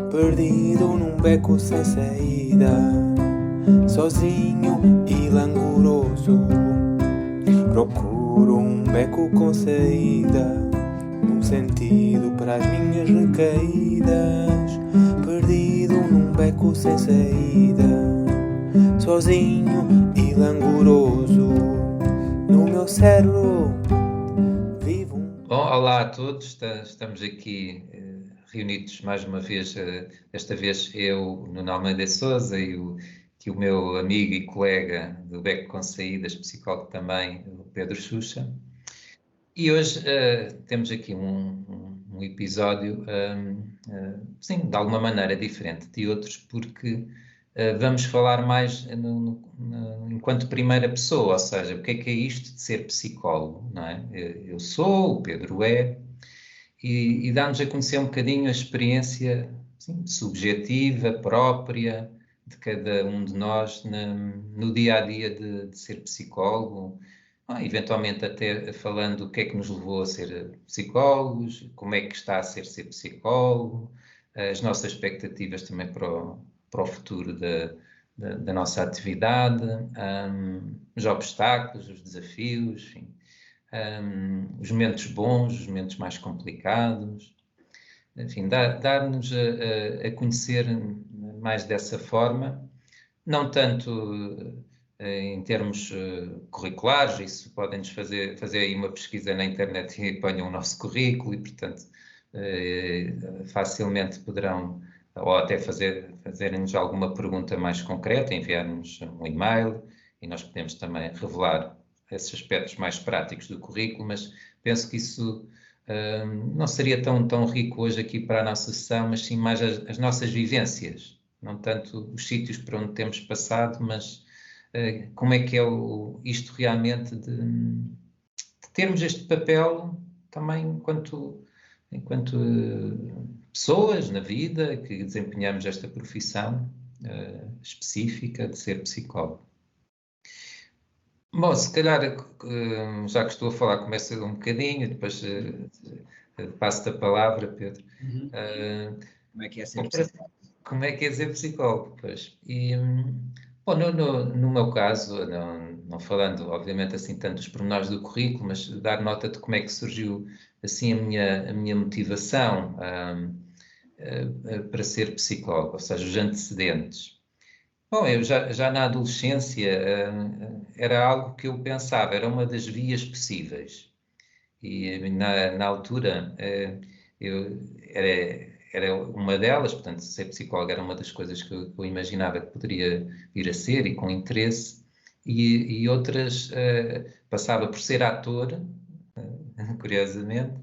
perdido num beco sem saída, sozinho e languoroso. Procuro um beco com saída, num sentido para as minhas recaídas. Perdido num beco sem saída, sozinho e languoroso. No meu cérebro vivo Bom, olá a todos, estamos aqui reunidos mais uma vez, desta vez eu, Nuno Almeida Sousa, e o meu amigo e colega do Beco com Saídas, psicólogo também, o Pedro Xuxa. E hoje temos aqui um episódio, sim, de alguma maneira diferente de outros, porque vamos falar mais enquanto primeira pessoa, ou seja, o que é isto de ser psicólogo, não é? Eu sou, o Pedro é, e dá-nos a conhecer um bocadinho a experiência, sim, subjetiva, própria, de cada um de nós no dia-a-dia de ser psicólogo, eventualmente até falando o que é que nos levou a ser psicólogos, como é que está a ser psicólogo, as nossas expectativas também para o futuro da nossa atividade, os obstáculos, os desafios, enfim, os momentos bons, os momentos mais complicados, enfim, dar-nos a conhecer mais dessa forma, não tanto em termos curriculares, isso podem-nos fazer aí uma pesquisa na internet e apanham o nosso currículo e, portanto, facilmente poderão, ou até fazerem-nos alguma pergunta mais concreta, enviar-nos um e-mail e nós podemos também revelar esses aspectos mais práticos do currículo, mas penso que isso não seria tão rico hoje aqui para a nossa sessão, mas sim mais as nossas vivências, não tanto os sítios por onde temos passado, mas como é que é isto realmente de termos este papel também enquanto pessoas na vida, que desempenhamos esta profissão específica de ser psicólogo. Bom, se calhar, já que estou a falar, começo um bocadinho, depois passo-te a palavra, Pedro. Como é que é ser psicólogo? Como é que é ser psicólogo? Pois. E, bom, no meu caso, não falando, obviamente, assim, tanto dos pormenores do currículo, mas dar nota de como é que surgiu, assim, a minha motivação para ser psicólogo, ou seja, os antecedentes. Bom, eu já na adolescência era algo que eu pensava, era uma das vias possíveis. E na altura era uma delas, portanto, ser psicólogo era uma das coisas que eu imaginava que poderia vir a ser e com interesse. E outras, passava por ser ator, curiosamente,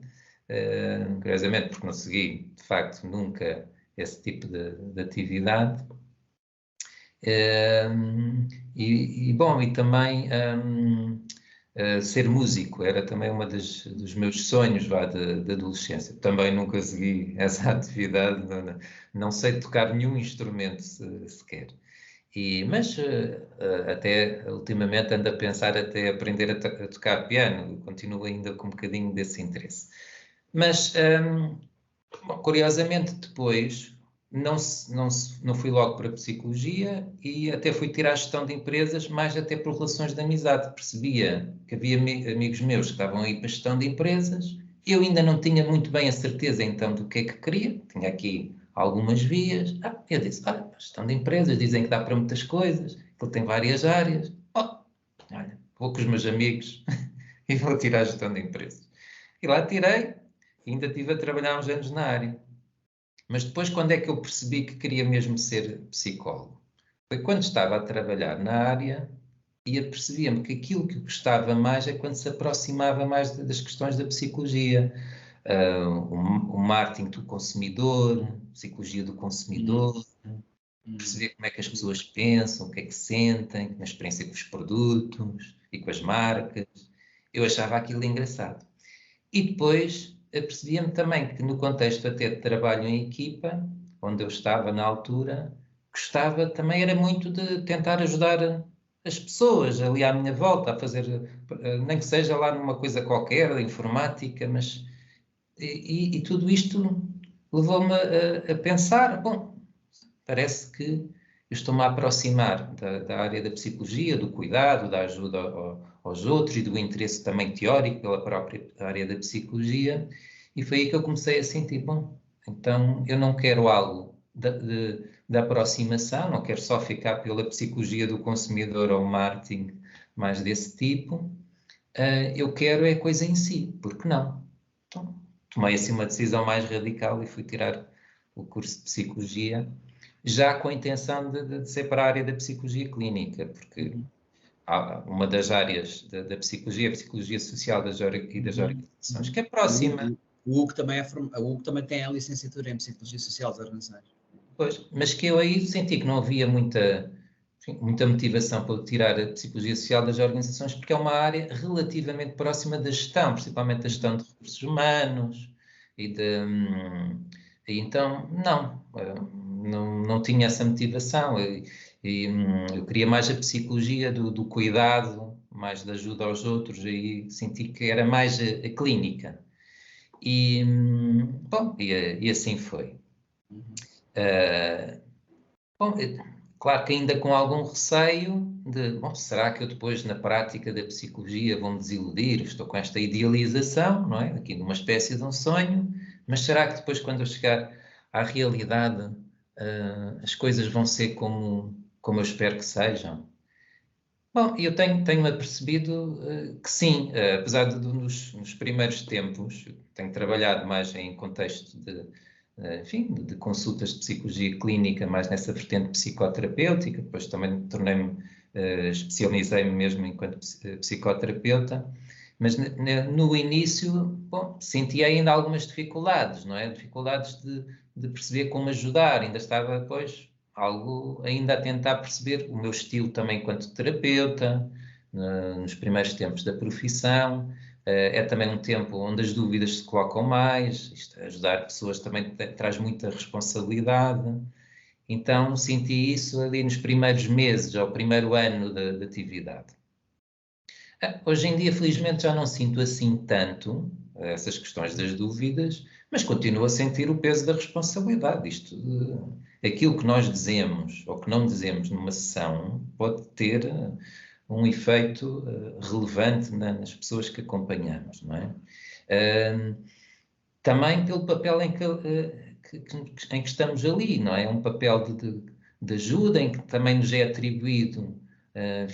porque não segui, de facto, nunca esse tipo de atividade. Bom, e também ser músico era também uma dos meus sonhos de adolescência. Também nunca segui essa atividade, não sei tocar nenhum instrumento sequer. Mas até ultimamente ando a pensar até aprender a tocar piano, continuo ainda com um bocadinho desse interesse. Mas, curiosamente, depois não fui logo para a psicologia e até fui tirar a gestão de empresas, mais até por relações de amizade. Percebia que havia amigos meus que estavam aí para a gestão de empresas. Eu ainda não tinha muito bem a certeza então do que é que queria. Tinha aqui algumas vias. Eu disse, olha, gestão de empresas, dizem que dá para muitas coisas, que ele tem várias áreas. Olha, vou com os meus amigos e vou tirar a gestão de empresas. E lá tirei, e ainda estive a trabalhar uns anos na área. Mas depois, quando é que eu percebi que queria mesmo ser psicólogo? Foi quando estava a trabalhar na área e apercebia-me que aquilo que eu gostava mais é quando se aproximava mais das questões da psicologia. O marketing do consumidor, psicologia do consumidor, perceber como é que as pessoas pensam, o que é que sentem, na experiência com os produtos e com as marcas. Eu achava aquilo engraçado. E depois apercebia-me também que no contexto até de trabalho em equipa, onde eu estava na altura, gostava também era muito de tentar ajudar as pessoas ali à minha volta a fazer, nem que seja lá numa coisa qualquer, informática, mas e tudo isto levou-me a pensar, bom, parece que eu estou-me a aproximar da área da psicologia, do cuidado, da ajuda aos outros e do interesse também teórico pela própria área da psicologia, e foi aí que eu comecei a sentir, bom, então eu não quero algo de aproximação, não quero só ficar pela psicologia do consumidor ou marketing mais desse tipo, eu quero é a coisa em si, porque não? Então, tomei assim uma decisão mais radical e fui tirar o curso de Psicologia, já com a intenção de ser para a área da Psicologia Clínica, porque há uma das áreas da Psicologia, a Psicologia Social e das organizações, que é próxima. O Hugo também tem a licenciatura em Psicologia Social das Organizações. Pois, mas que eu aí senti que não havia muita motivação para tirar a Psicologia Social das organizações, porque é uma área relativamente próxima da gestão, principalmente da gestão de recursos humanos, e então, não tinha essa motivação, eu queria mais a psicologia do cuidado, mais da ajuda aos outros, e senti que era mais a clínica. E assim foi. Bom, claro que ainda com algum receio de, bom, será que eu depois na prática da psicologia vou-me desiludir? Estou com esta idealização, não é? Aqui numa espécie de um sonho, mas será que depois quando eu chegar à realidade as coisas vão ser como eu espero que sejam? Bom, eu tenho-me apercebido que sim, apesar de nos primeiros tempos, tenho trabalhado mais em contexto de consultas de psicologia clínica, mais nessa vertente psicoterapêutica, depois também especializei-me mesmo enquanto psicoterapeuta, mas no início, bom, senti ainda algumas dificuldades, não é? Dificuldades de perceber como ajudar, ainda estava depois algo ainda a tentar perceber o meu estilo também enquanto terapeuta, nos primeiros tempos da profissão. É também um tempo onde as dúvidas se colocam mais, ajudar pessoas também traz muita responsabilidade. Então senti isso ali nos primeiros meses, ou primeiro ano de atividade. Hoje em dia, felizmente, já não sinto assim tanto essas questões das dúvidas, mas continuo a sentir o peso da responsabilidade. Aquilo que nós dizemos ou que não dizemos numa sessão pode ter um efeito relevante nas pessoas que acompanhamos, não é? Também pelo papel em que estamos ali, não é? Um papel de ajuda em que também nos é atribuído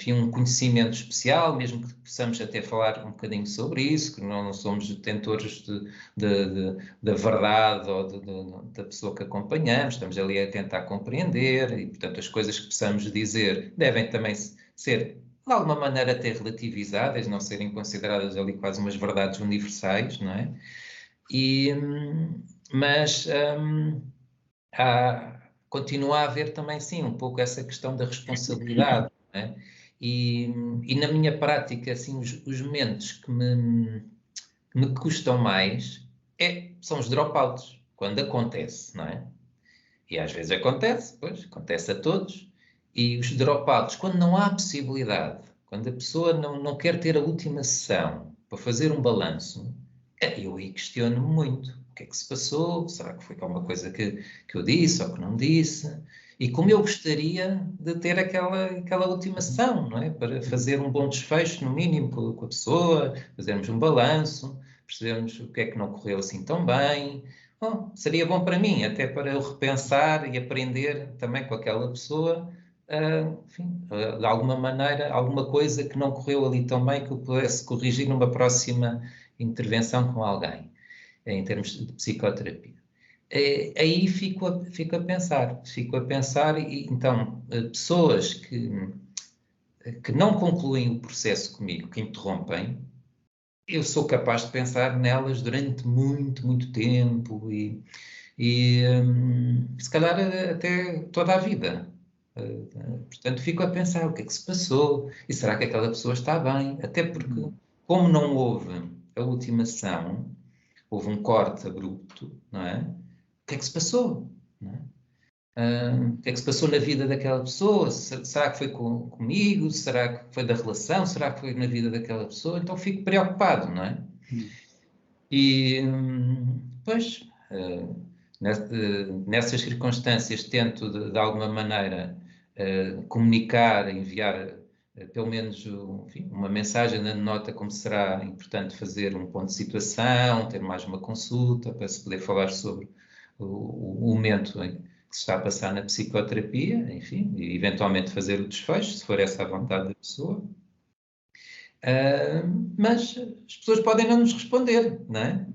um conhecimento especial, mesmo que possamos até falar um bocadinho sobre isso, que não somos detentores da verdade ou da pessoa que acompanhamos, estamos ali a tentar compreender e, portanto, as coisas que possamos dizer devem também ser, de alguma maneira, até relativizadas, não serem consideradas ali quase umas verdades universais, não é? Mas continua a haver também, sim, um pouco essa questão da responsabilidade, não é? E na minha prática, assim, os momentos que me custam mais são os dropouts, quando acontece, não é? E às vezes acontece, pois, acontece a todos, e os dropouts, quando não há possibilidade, quando a pessoa não quer ter a última sessão para fazer um balanço, eu aí questiono-me muito. O que é que se passou? Será que foi alguma coisa que eu disse ou que não disse? E como eu gostaria de ter aquela última sessão, não é? Para fazer um bom desfecho, no mínimo, com a pessoa, fazermos um balanço, percebermos o que é que não correu assim tão bem. Bom, seria bom para mim, até para eu repensar e aprender também com aquela pessoa, de alguma maneira, alguma coisa que não correu ali tão bem que eu pudesse corrigir numa próxima intervenção com alguém, em termos de psicoterapia. Aí fico a pensar e então pessoas que não concluem o processo comigo, que interrompem, eu sou capaz de pensar nelas durante muito, muito tempo e se calhar até toda a vida. Portanto, fico a pensar o que é que se passou e será que aquela pessoa está bem? Até porque, como não houve a última sessão, houve um corte abrupto, não é? O que é que se passou? Não é? O que é que se passou na vida daquela pessoa? Será que foi comigo? Será que foi da relação? Será que foi na vida daquela pessoa? Então fico preocupado, não é? E, pois, Nessas circunstâncias tento de alguma maneira comunicar, enviar pelo menos enfim, uma mensagem na nota, como será importante fazer um ponto de situação, ter mais uma consulta para se poder falar sobre o momento em que se está a passar na psicoterapia, enfim, e eventualmente fazer o desfecho, se for essa a vontade da pessoa. Mas as pessoas podem não nos responder, não é?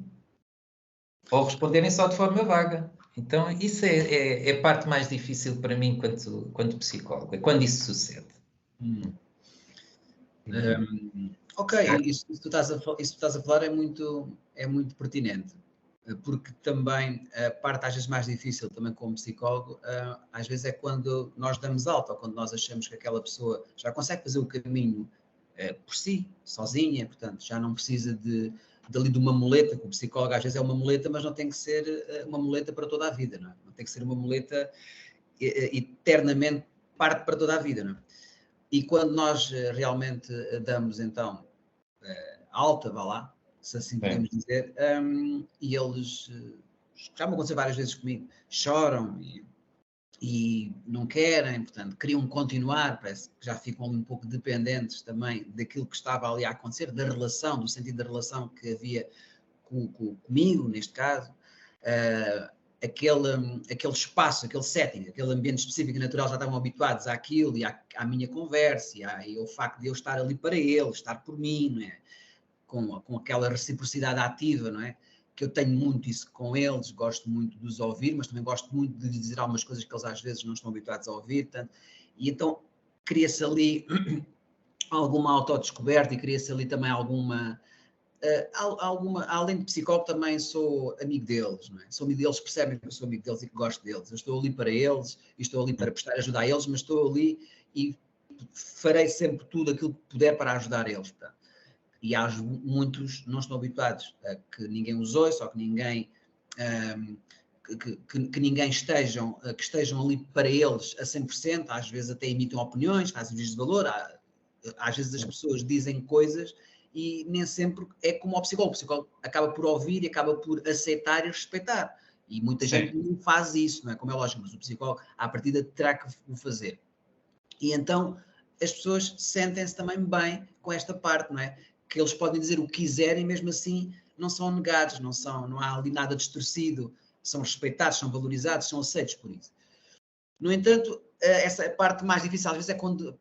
Ou responderem só de forma vaga. Então, isso é a parte mais difícil para mim quanto psicólogo, é quando isso sucede. Ok, isso que tu estás a falar é muito pertinente, porque também a parte às vezes mais difícil também como psicólogo, às vezes é quando nós damos alta, ou quando nós achamos que aquela pessoa já consegue fazer o caminho por si, sozinha, portanto já não precisa de uma muleta, que o psicólogo às vezes é uma muleta, mas não tem que ser uma muleta para toda a vida, não é? Não tem que ser uma muleta eternamente parte para toda a vida, não é? E quando nós realmente damos então alta, vá lá, se assim podemos dizer, e eles, já me aconteceu várias vezes comigo, choram e não querem, portanto, queriam continuar, parece que já ficam ali um pouco dependentes também daquilo que estava ali a acontecer, da relação, do sentido da relação que havia comigo, neste caso, aquele espaço, aquele setting, aquele ambiente específico e natural, já estavam habituados àquilo e à minha conversa e ao facto de eu estar ali para eles, estar por mim, não é? Com aquela reciprocidade ativa, não é? Que eu tenho muito isso com eles, gosto muito de os ouvir, mas também gosto muito de dizer algumas coisas que eles às vezes não estão habituados a ouvir, portanto, e então cria-se ali alguma autodescoberta e cria-se ali também alguma, além de psicólogo também sou amigo deles, não é? Sou amigo deles, percebem que eu sou amigo deles e que gosto deles, eu estou ali para eles, e estou ali para prestar ajuda a eles, mas estou ali e farei sempre tudo aquilo que puder para ajudar eles, portanto. E muitos não estão habituados a que ninguém os ouça, ou que ninguém, que ninguém estejam ali para eles a 100%, às vezes até emitem opiniões, fazem juízos de valor, às vezes as pessoas dizem coisas e nem sempre é como o psicólogo acaba por ouvir e acaba por aceitar e respeitar. E muita gente não faz isso, não é? Como é lógico, mas o psicólogo, à partida, terá que o fazer. E então as pessoas sentem-se também bem com esta parte, não é? Que eles podem dizer o que quiserem, mesmo assim não são negados, não há ali nada distorcido, são respeitados, são valorizados, são aceitos por isso. No entanto, essa parte mais difícil às vezes é quando,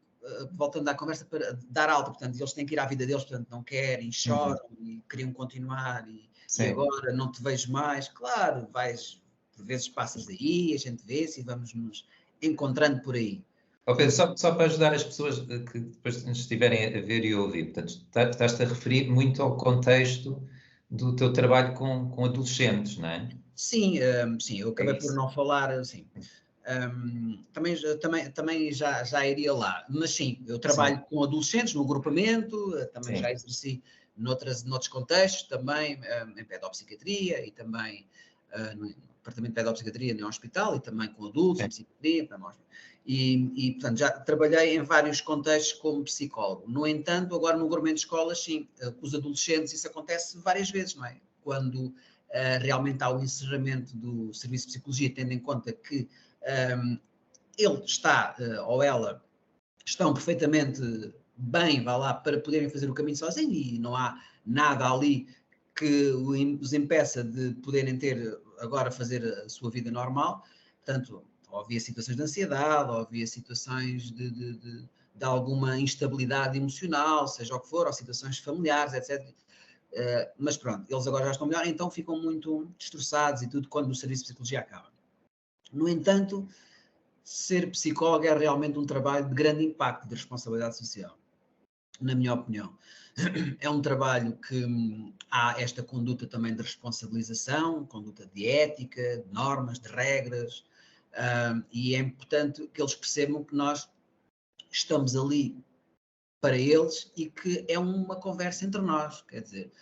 voltando à conversa, para dar alta, portanto, eles têm que ir à vida deles, portanto, não querem, choram e queriam continuar e agora não te vejo mais. Claro, por vezes passas aí, a gente vê-se e vamos nos encontrando por aí. Pedro, só para ajudar as pessoas que depois nos estiverem a ver e a ouvir, portanto, estás-te a referir muito ao contexto do teu trabalho com adolescentes, não é? Sim, eu acabei por não falar, assim, também já iria lá, mas sim, eu trabalho com adolescentes no agrupamento, também já exerci noutros contextos, também em pedopsiquiatria e também no departamento de pedopsiquiatria no hospital e também com adultos, em psiquiatria, e portanto já trabalhei em vários contextos como psicólogo. No entanto, agora no agrupamento de escolas, sim, com os adolescentes isso acontece várias vezes, não é? Quando realmente há o encerramento do serviço de psicologia, tendo em conta que ele está, ou ela, estão perfeitamente bem, vá lá, para poderem fazer o caminho sozinho e não há nada ali que os impeça de poderem ter, agora fazer a sua vida normal, portanto, ou havia situações de ansiedade, ou havia situações de alguma instabilidade emocional, seja o que for, ou situações familiares, etc., mas pronto, eles agora já estão melhor, então ficam muito destroçados e tudo quando o serviço de psicologia acaba. No entanto, ser psicólogo é realmente um trabalho de grande impacto de responsabilidade social, na minha opinião. É um trabalho que há esta conduta também de responsabilização, conduta de ética, de normas, de regras, e é importante que eles percebam que nós estamos ali para eles e que é uma conversa entre nós, quer dizer,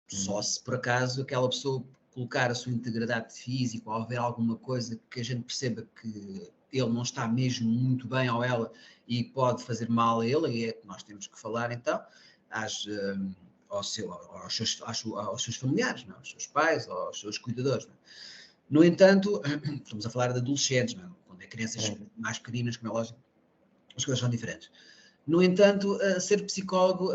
só se por acaso aquela pessoa colocar a sua integridade física ou houver alguma coisa que a gente perceba que ele não está mesmo muito bem ou ela e pode fazer mal a ele, e é que nós temos que falar então aos seus familiares, não? Aos seus pais, aos seus cuidadores. Não? No entanto, estamos a falar de adolescentes, não é? Quando é crianças mais pequeninas, como é lógico, as coisas são diferentes. No entanto, ser psicólogo,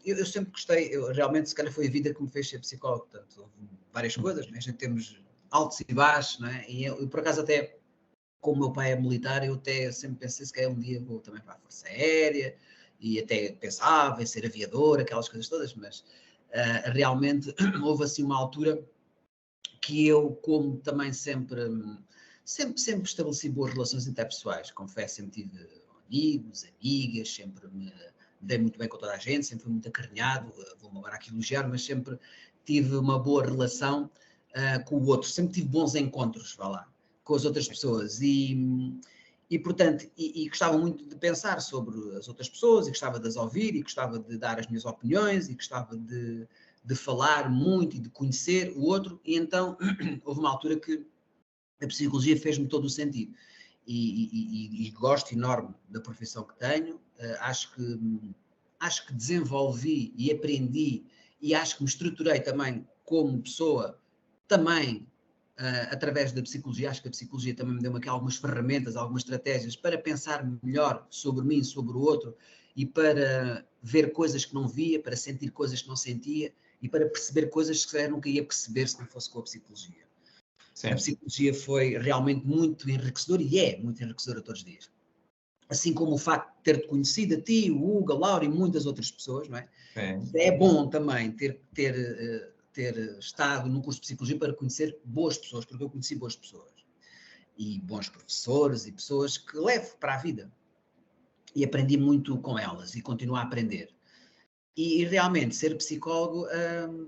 eu sempre gostei, realmente, se calhar foi a vida que me fez ser psicólogo, portanto, houve várias coisas, né? A gente temos altos e baixos, não é? E eu, por acaso, até, como meu pai é militar, eu até sempre pensei, se calhar um dia vou também para a Força Aérea, e até pensava em ser aviador, aquelas coisas todas, mas realmente houve assim uma altura que eu, como também sempre estabeleci boas relações interpessoais, confesso, sempre tive amigos, amigas, sempre me dei muito bem com toda a gente, sempre fui muito acarinhado, vou-me agora aqui elogiar, mas sempre tive uma boa relação com o outro, sempre tive bons encontros, vá lá, com as outras pessoas e portanto, gostava muito de pensar sobre as outras pessoas, e gostava de as ouvir, e gostava de dar as minhas opiniões, e gostava de falar muito e de conhecer o outro, e então houve uma altura que a psicologia fez-me todo o sentido. E gosto enorme da profissão que tenho, acho que desenvolvi e aprendi, e acho que me estruturei também como pessoa, também através da psicologia. Acho que a psicologia também me deu aqui algumas ferramentas, algumas estratégias para pensar melhor sobre mim, sobre o outro, e para ver coisas que não via, para sentir coisas que não sentia, e para perceber coisas que eu nunca ia perceber se não fosse com a psicologia. Sim. A psicologia foi realmente muito enriquecedora, e é muito enriquecedora todos os dias. Assim como o facto de ter-te conhecido a ti, o Hugo, a Laura e muitas outras pessoas, não é? É bom também ter estado num curso de psicologia para conhecer boas pessoas, porque eu conheci boas pessoas. E bons professores e pessoas que levo para a vida. E aprendi muito com elas e continuo a aprender. E realmente, ser psicólogo,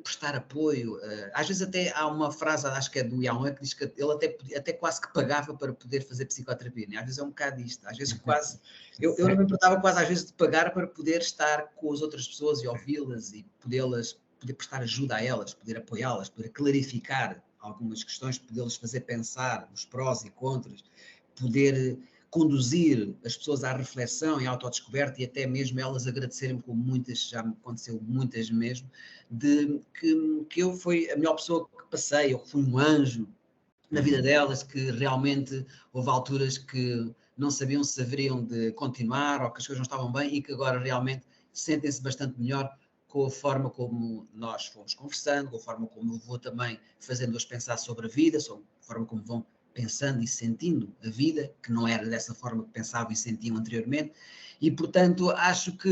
prestar apoio, às vezes até há uma frase, acho que é do Ian, que diz que ele até quase que pagava para poder fazer psicoterapia, né? Às vezes é um bocado isto, às vezes quase, eu não me importava quase às vezes de pagar para poder estar com as outras pessoas e ouvi-las e poder prestar ajuda a elas, poder apoiá-las, poder clarificar algumas questões, poder-lhes fazer pensar os prós e contras, poder conduzir as pessoas à reflexão e à autodescoberta, e até mesmo elas agradecerem-me, como muitas, já me aconteceu muitas mesmo, de que eu fui a melhor pessoa que passei, eu fui um anjo na vida delas, que realmente houve alturas que não sabiam se haveriam de continuar ou que as coisas não estavam bem, e que agora realmente sentem-se bastante melhor com a forma como nós fomos conversando, com a forma como eu vou também fazendo-as pensar sobre a vida, sobre a forma como vão pensando e sentindo a vida, que não era dessa forma que pensavam e sentiam anteriormente, e portanto acho que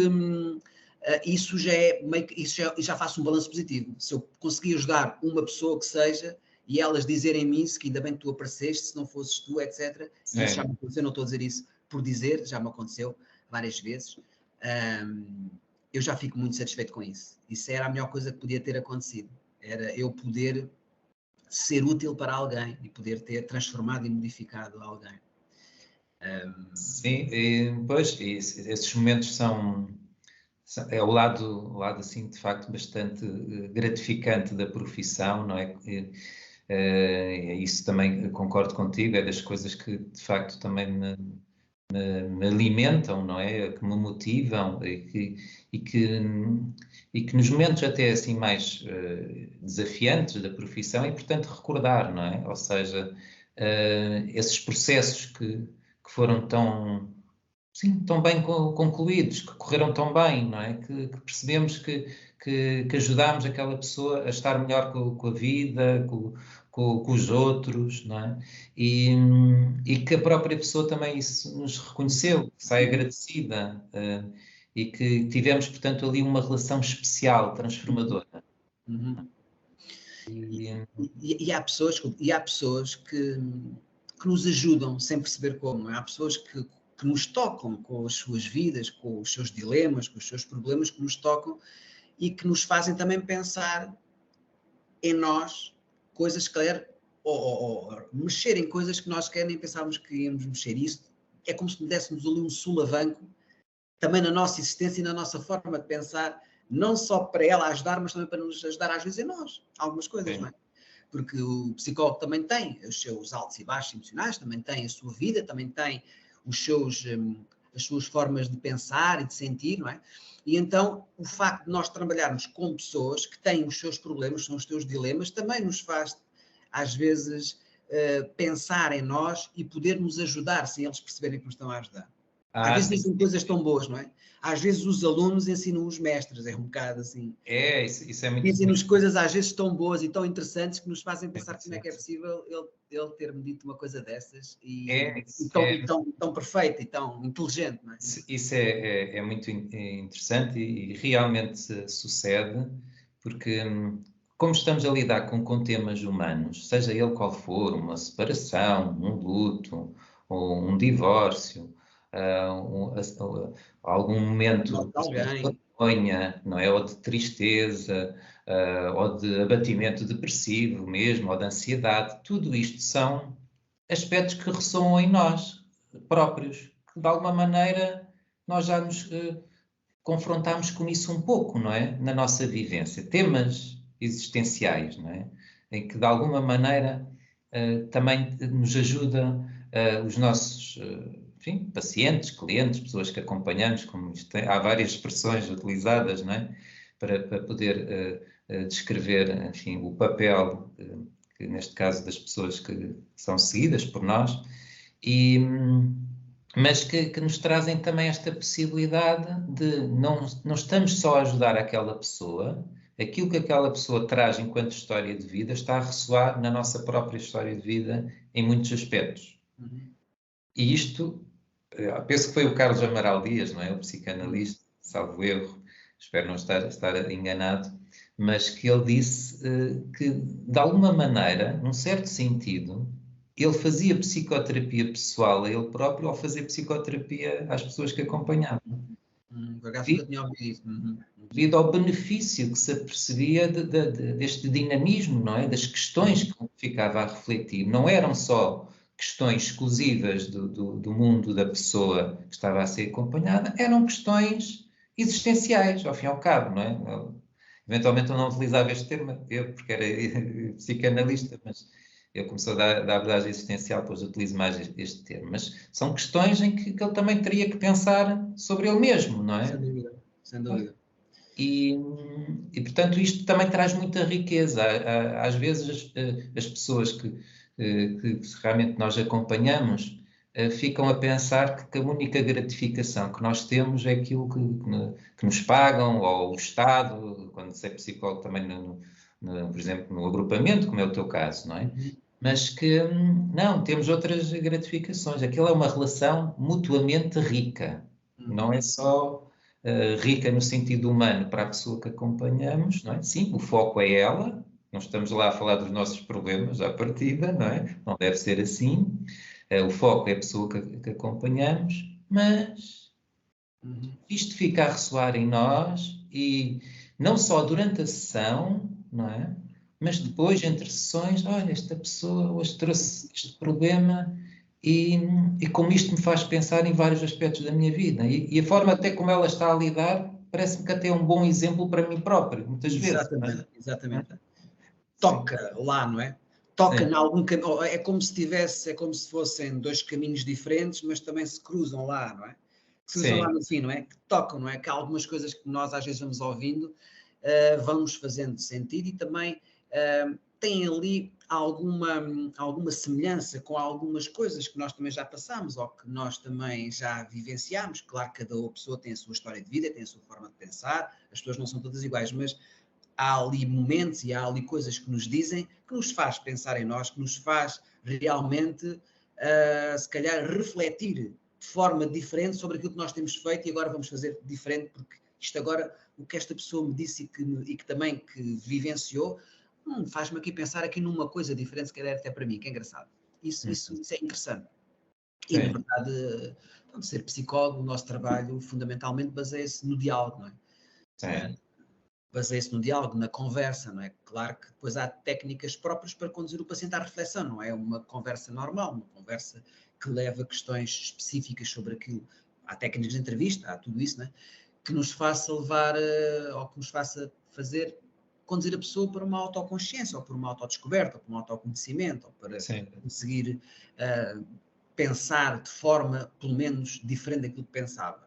isso já faz um balanço positivo. Se eu conseguir ajudar uma pessoa que seja, e elas dizerem em mim que ainda bem que tu apareceste, se não fosses tu, etc. E isso já me aconteceu, não estou a dizer isso por dizer, já me aconteceu várias vezes. Eu já fico muito satisfeito com isso. Isso era a melhor coisa que podia ter acontecido. Era eu poder ser útil para alguém e poder ter transformado e modificado alguém. Sim, pois, esses momentos é o lado assim, de facto, bastante gratificante da profissão, não é? Isso também concordo contigo, é das coisas que, de facto, também me alimentam, não é? Que me motivam e que nos momentos até assim mais desafiantes da profissão é importante recordar, não é? Ou seja, esses processos que foram tão bem concluídos, que correram tão bem, não é? Que percebemos que ajudámos aquela pessoa a estar melhor com a vida, com os outros, não é? E que a própria pessoa também isso nos reconheceu, que sai agradecida, e que tivemos, portanto, ali uma relação especial, transformadora. Uhum. E há pessoas que nos ajudam sem perceber como. Há pessoas que nos tocam com as suas vidas, com os seus dilemas, com os seus problemas, que nos tocam e que nos fazem também pensar em nós, coisas que ou mexer em coisas que nós sequer nem pensávamos que íamos mexer. Isso é como se dessemos ali um solavanco também na nossa existência e na nossa forma de pensar, não só para ela ajudar, mas também para nos ajudar às vezes em nós, algumas coisas, não é? Porque o psicólogo também tem os seus altos e baixos emocionais, também tem a sua vida, também tem as suas formas de pensar e de sentir, não é? E então o facto de nós trabalharmos com pessoas que têm os seus problemas, são os seus dilemas, também nos faz às vezes, pensar em nós e poder nos ajudar sem eles perceberem que nos estão a ajudar. Às vezes dizem coisas tão boas, não é? Às vezes os alunos ensinam os mestres, é um bocado assim. Isso é muito... Dizem-nos coisas às vezes tão boas e tão interessantes que nos fazem pensar como é que é possível ele ter-me dito uma coisa dessas e tão perfeita e tão inteligente, não é? Isso é muito interessante e realmente sucede, porque como estamos a lidar com temas humanos, seja ele qual for, uma separação, um luto, ou um divórcio, algum momento de vergonha, não é? Ou de tristeza, ou de abatimento depressivo mesmo, ou de ansiedade, tudo isto são aspectos que ressoam em nós próprios, que de alguma maneira nós já nos confrontamos com isso um pouco, não é? Na nossa vivência. Temas existenciais, não é? Em que de alguma maneira também nos ajuda os nossos enfim, pacientes, clientes, pessoas que acompanhamos, como há várias expressões utilizadas, não é? Para poder descrever, enfim, o papel, que, neste caso, das pessoas que são seguidas por nós, mas que nos trazem também esta possibilidade de não estamos só a ajudar aquela pessoa, aquilo que aquela pessoa traz enquanto história de vida está a ressoar na nossa própria história de vida em muitos aspectos. E isto, penso que foi o Carlos Amaral Dias, não é? O psicanalista, salvo erro, espero não estar enganado, mas que ele disse que, de alguma maneira, num certo sentido, ele fazia psicoterapia pessoal a ele próprio ao fazer psicoterapia às pessoas que acompanhavam. Devido ao benefício que se apercebia deste dinamismo, não é? Das questões que ficava a refletir. Não eram só questões exclusivas do mundo da pessoa que estava a ser acompanhada, eram questões existenciais, ao fim e ao cabo, não é? Eventualmente eu não utilizava este termo, porque era psicanalista, mas eu comecei da abordagem existencial, depois utilizo mais este termo. Mas são questões em que ele também teria que pensar sobre ele mesmo, não é? Sem dúvida, sem dúvida. E portanto, isto também traz muita riqueza. Às vezes as pessoas que realmente nós acompanhamos ficam a pensar que a única gratificação que nós temos é aquilo que nos pagam, ou o Estado, quando se é psicólogo também, por exemplo, no agrupamento, como é o teu caso, não é? Mas que não, temos outras gratificações. Aquilo é uma relação mutuamente rica. Não é só rica no sentido humano para a pessoa que acompanhamos, não é? Sim, o foco é ela, não estamos lá a falar dos nossos problemas à partida, não é? Não deve ser assim. O foco é a pessoa que acompanhamos, mas isto fica a ressoar em nós, e não só durante a sessão, não é? Mas depois, entre sessões, olha, esta pessoa hoje trouxe este problema e como isto me faz pensar em vários aspectos da minha vida. E a forma até como ela está a lidar, parece-me que até é um bom exemplo para mim próprio, muitas vezes. Exatamente. Toca lá, não é? Toca em algum caminho, é como se fossem dois caminhos diferentes, mas também se cruzam lá, não é? Se cruzam lá no fim, não é? Que tocam, não é? Que há algumas coisas que nós às vezes vamos ouvindo, vão-nos fazendo sentido e também têm ali alguma semelhança com algumas coisas que nós também já passamos ou que nós também já vivenciámos. Claro que cada pessoa tem a sua história de vida, tem a sua forma de pensar, as pessoas não são todas iguais, mas há ali momentos e há ali coisas que nos dizem, que nos faz pensar em nós, que nos faz realmente, se calhar, refletir de forma diferente sobre aquilo que nós temos feito e agora vamos fazer diferente, porque isto agora, o que esta pessoa me disse e que também vivenciou, faz-me aqui pensar aqui numa coisa diferente, se calhar até para mim, que é engraçado. Isso é interessante. E, na verdade, ser psicólogo, o nosso trabalho fundamentalmente baseia-se no diálogo, não é? Baseia-se no diálogo, na conversa, não é? Claro que depois há técnicas próprias para conduzir o paciente à reflexão, não é uma conversa normal, uma conversa que leva questões específicas sobre aquilo. Há técnicas de entrevista, há tudo isso, não é? Que nos faça levar, ou que nos faça conduzir a pessoa para uma autoconsciência, ou para uma autodescoberta, ou para um autoconhecimento, ou para conseguir pensar de forma, pelo menos, diferente daquilo que pensava.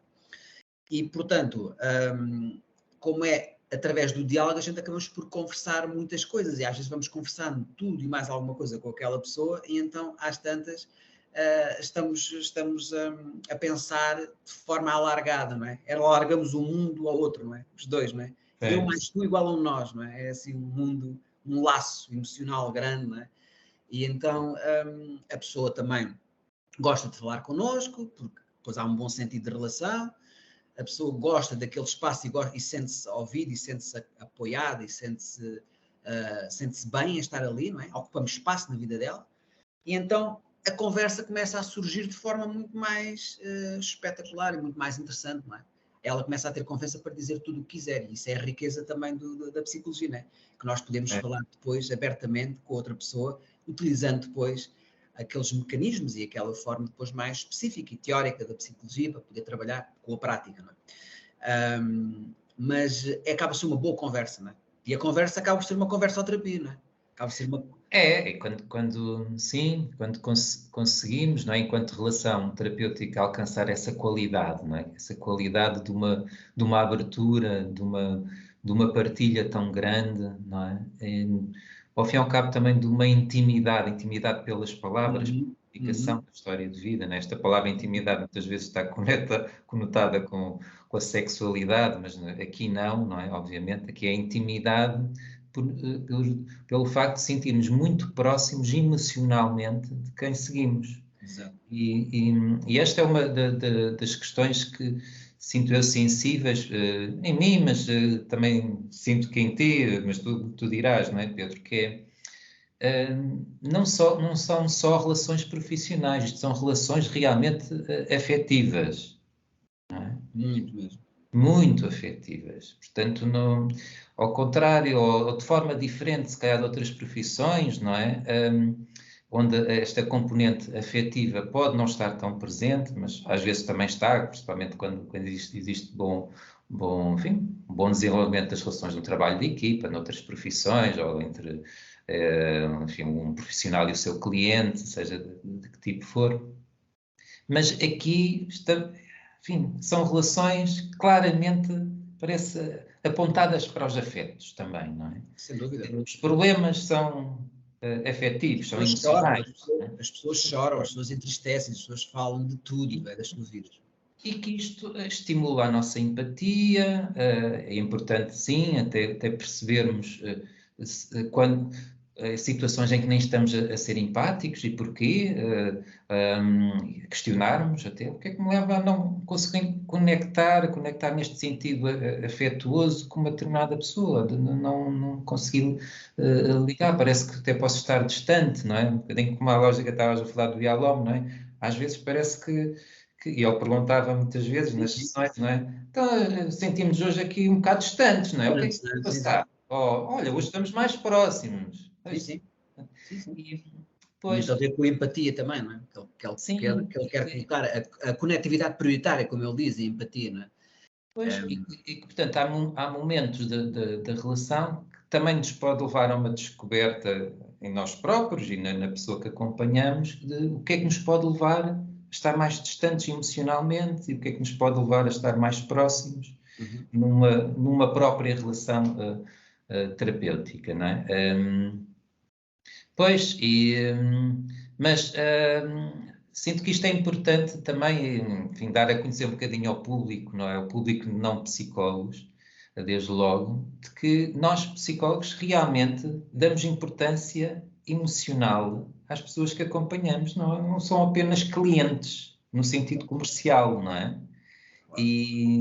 E, portanto, como é através do diálogo a gente acabamos por conversar muitas coisas e às vezes vamos conversando tudo e mais alguma coisa com aquela pessoa e então às tantas estamos a pensar de forma alargada, não é? Alargamos o mundo ao outro, não é? Os dois, não é? É. Eu mais tu igual a nós, não é? É assim um mundo, um laço emocional grande, não é? E então a pessoa também gosta de falar connosco, porque depois há um bom sentido de relação, a pessoa gosta daquele espaço e sente-se ouvido e sente-se apoiada e sente-se bem em estar ali, não é? Ocupamos espaço na vida dela e então a conversa começa a surgir de forma muito mais espetacular e muito mais interessante, não é? Ela começa a ter confiança para dizer tudo o que quiser e isso é a riqueza também da psicologia, não é? Que nós podemos falar depois abertamente com outra pessoa, utilizando depois aqueles mecanismos e aquela forma depois mais específica e teórica da psicologia para poder trabalhar com a prática, não é? Mas acaba por ser uma boa conversa, não é? E a conversa acaba por ser uma conversa-terapia, não é? Acaba por ser uma... quando conseguimos, não é, enquanto relação terapêutica, alcançar essa qualidade, não é? Essa qualidade de uma abertura, de uma partilha tão grande, não é? Ao fim e ao cabo também de uma intimidade pelas palavras, comunicação da história de vida, né? Esta palavra intimidade muitas vezes está conotada com a sexualidade, mas aqui não é? Obviamente, aqui é a intimidade pelo facto de sentirmos muito próximos emocionalmente de quem seguimos. Exato. E esta é uma das questões que sinto eu sensíveis em mim, mas também sinto que em ti, mas tu dirás, não é, Pedro, que não são só relações profissionais, isto são relações realmente afetivas. Não é? Muito mesmo. Muito afetivas. Portanto, ao contrário, ou de forma diferente, se calhar de outras profissões, não é? Onde esta componente afetiva pode não estar tão presente, mas às vezes também está, principalmente quando existe bom desenvolvimento das relações no trabalho de equipa, noutras profissões, ou entre um profissional e o seu cliente, seja de que tipo for. Mas aqui são relações claramente, parece, apontadas para os afetos também, não é? Sem dúvida. Os problemas são afetivos, são emocionais. As pessoas choram, as pessoas entristecem, as pessoas falam de tudo, das suas vidas. E que isto estimula a nossa empatia, é importante sim, até percebermos quando situações em que nem estamos a ser empáticos e porquê, questionarmos até o que é que me leva a não conseguir conectar neste sentido afetuoso com uma determinada pessoa, de não conseguir ligar, parece que até posso estar distante, não é? Um bocadinho como a lógica, estavas a falar do Yalom, não é? Às vezes parece que e ele perguntava muitas vezes nas sessões, não é? Então, sentimos hoje aqui um bocado distantes, não é? O que é que se passa? Olha, hoje estamos mais próximos. Sim. E depois... Muito a ver com a empatia também, não é? Que ele quer colocar a conectividade prioritária, como ele diz, a empatia, não é? Pois, portanto, há momentos da relação que também nos pode levar a uma descoberta em nós próprios e na pessoa que acompanhamos de o que é que nos pode levar a estar mais distantes emocionalmente e o que é que nos pode levar a estar mais próximos numa própria relação terapêutica, não é? Mas sinto que isto é importante também, enfim, dar a conhecer um bocadinho ao público, não é? Ao público não psicólogos, desde logo, de que nós psicólogos realmente damos importância emocional às pessoas que acompanhamos, não são apenas clientes, no sentido comercial, não é? E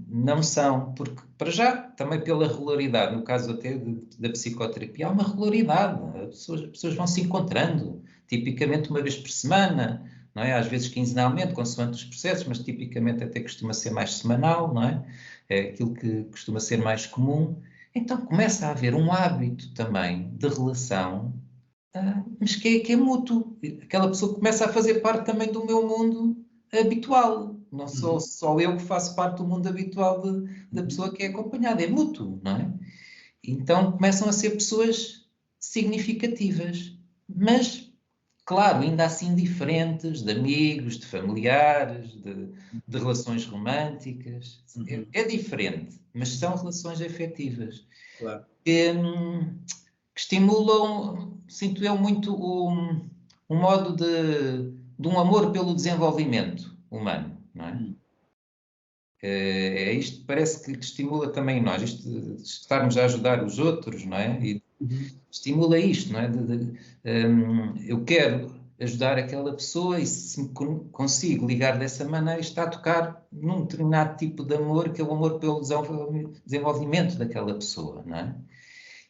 não são, porque para já, também pela regularidade, no caso até da psicoterapia, há uma regularidade, as pessoas vão se encontrando, tipicamente uma vez por semana, não é? Às vezes quinzenalmente, consoante os processos, mas tipicamente até costuma ser mais semanal, não é? É aquilo que costuma ser mais comum. Então começa a haver um hábito também de relação, mas que é mútuo. Aquela pessoa começa a fazer parte também do meu mundo habitual. Não sou só eu que faço parte do mundo habitual da pessoa que é acompanhada. É mútuo, não é? Então começam a ser pessoas significativas. Mas claro, ainda assim diferentes, de amigos, de familiares, de relações românticas. É diferente, mas são relações afetivas. Claro. Que estimulam, sinto eu, muito um modo de um amor pelo desenvolvimento humano, não é? É isto, parece que estimula também em nós, isto de estarmos a ajudar os outros, não é? E estimula isto, não é? Eu quero ajudar aquela pessoa e se me consigo ligar dessa maneira, está a tocar num determinado tipo de amor, que é o amor pelo desenvolvimento daquela pessoa, não é?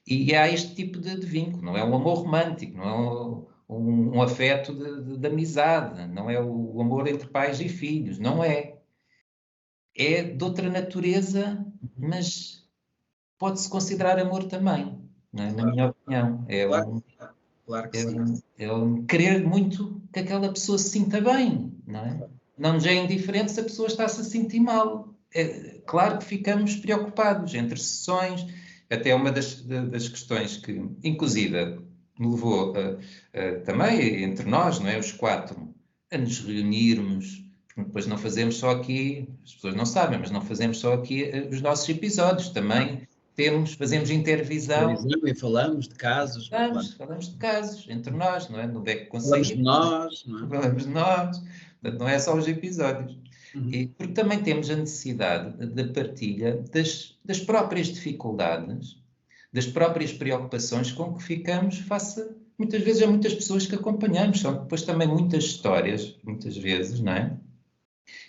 E há este tipo de vínculo, não é um amor romântico, não é um afeto de amizade, não é o amor entre pais e filhos, não é. É de outra natureza, mas pode-se considerar amor também, não é? Na minha opinião. Claro que sim. É querer muito que aquela pessoa se sinta bem, não é? Não nos é indiferente se a pessoa está-se a sentir mal. É claro que ficamos preocupados entre sessões, até uma das questões que, inclusive, me levou também entre nós, não é? Os 4, a nos reunirmos, porque depois não fazemos só aqui, as pessoas não sabem, mas não fazemos só aqui os nossos episódios, também fazemos intervisão. E falamos de casos. Falamos de casos entre nós, não é? No Beco Falamos de Conceito. nós, não é? Falamos de nós. Portanto, não é só os episódios. Porque também temos a necessidade da partilha das próprias dificuldades, das próprias preocupações com que ficamos face, muitas vezes, a muitas pessoas que acompanhamos. São depois também muitas histórias, muitas vezes, não é?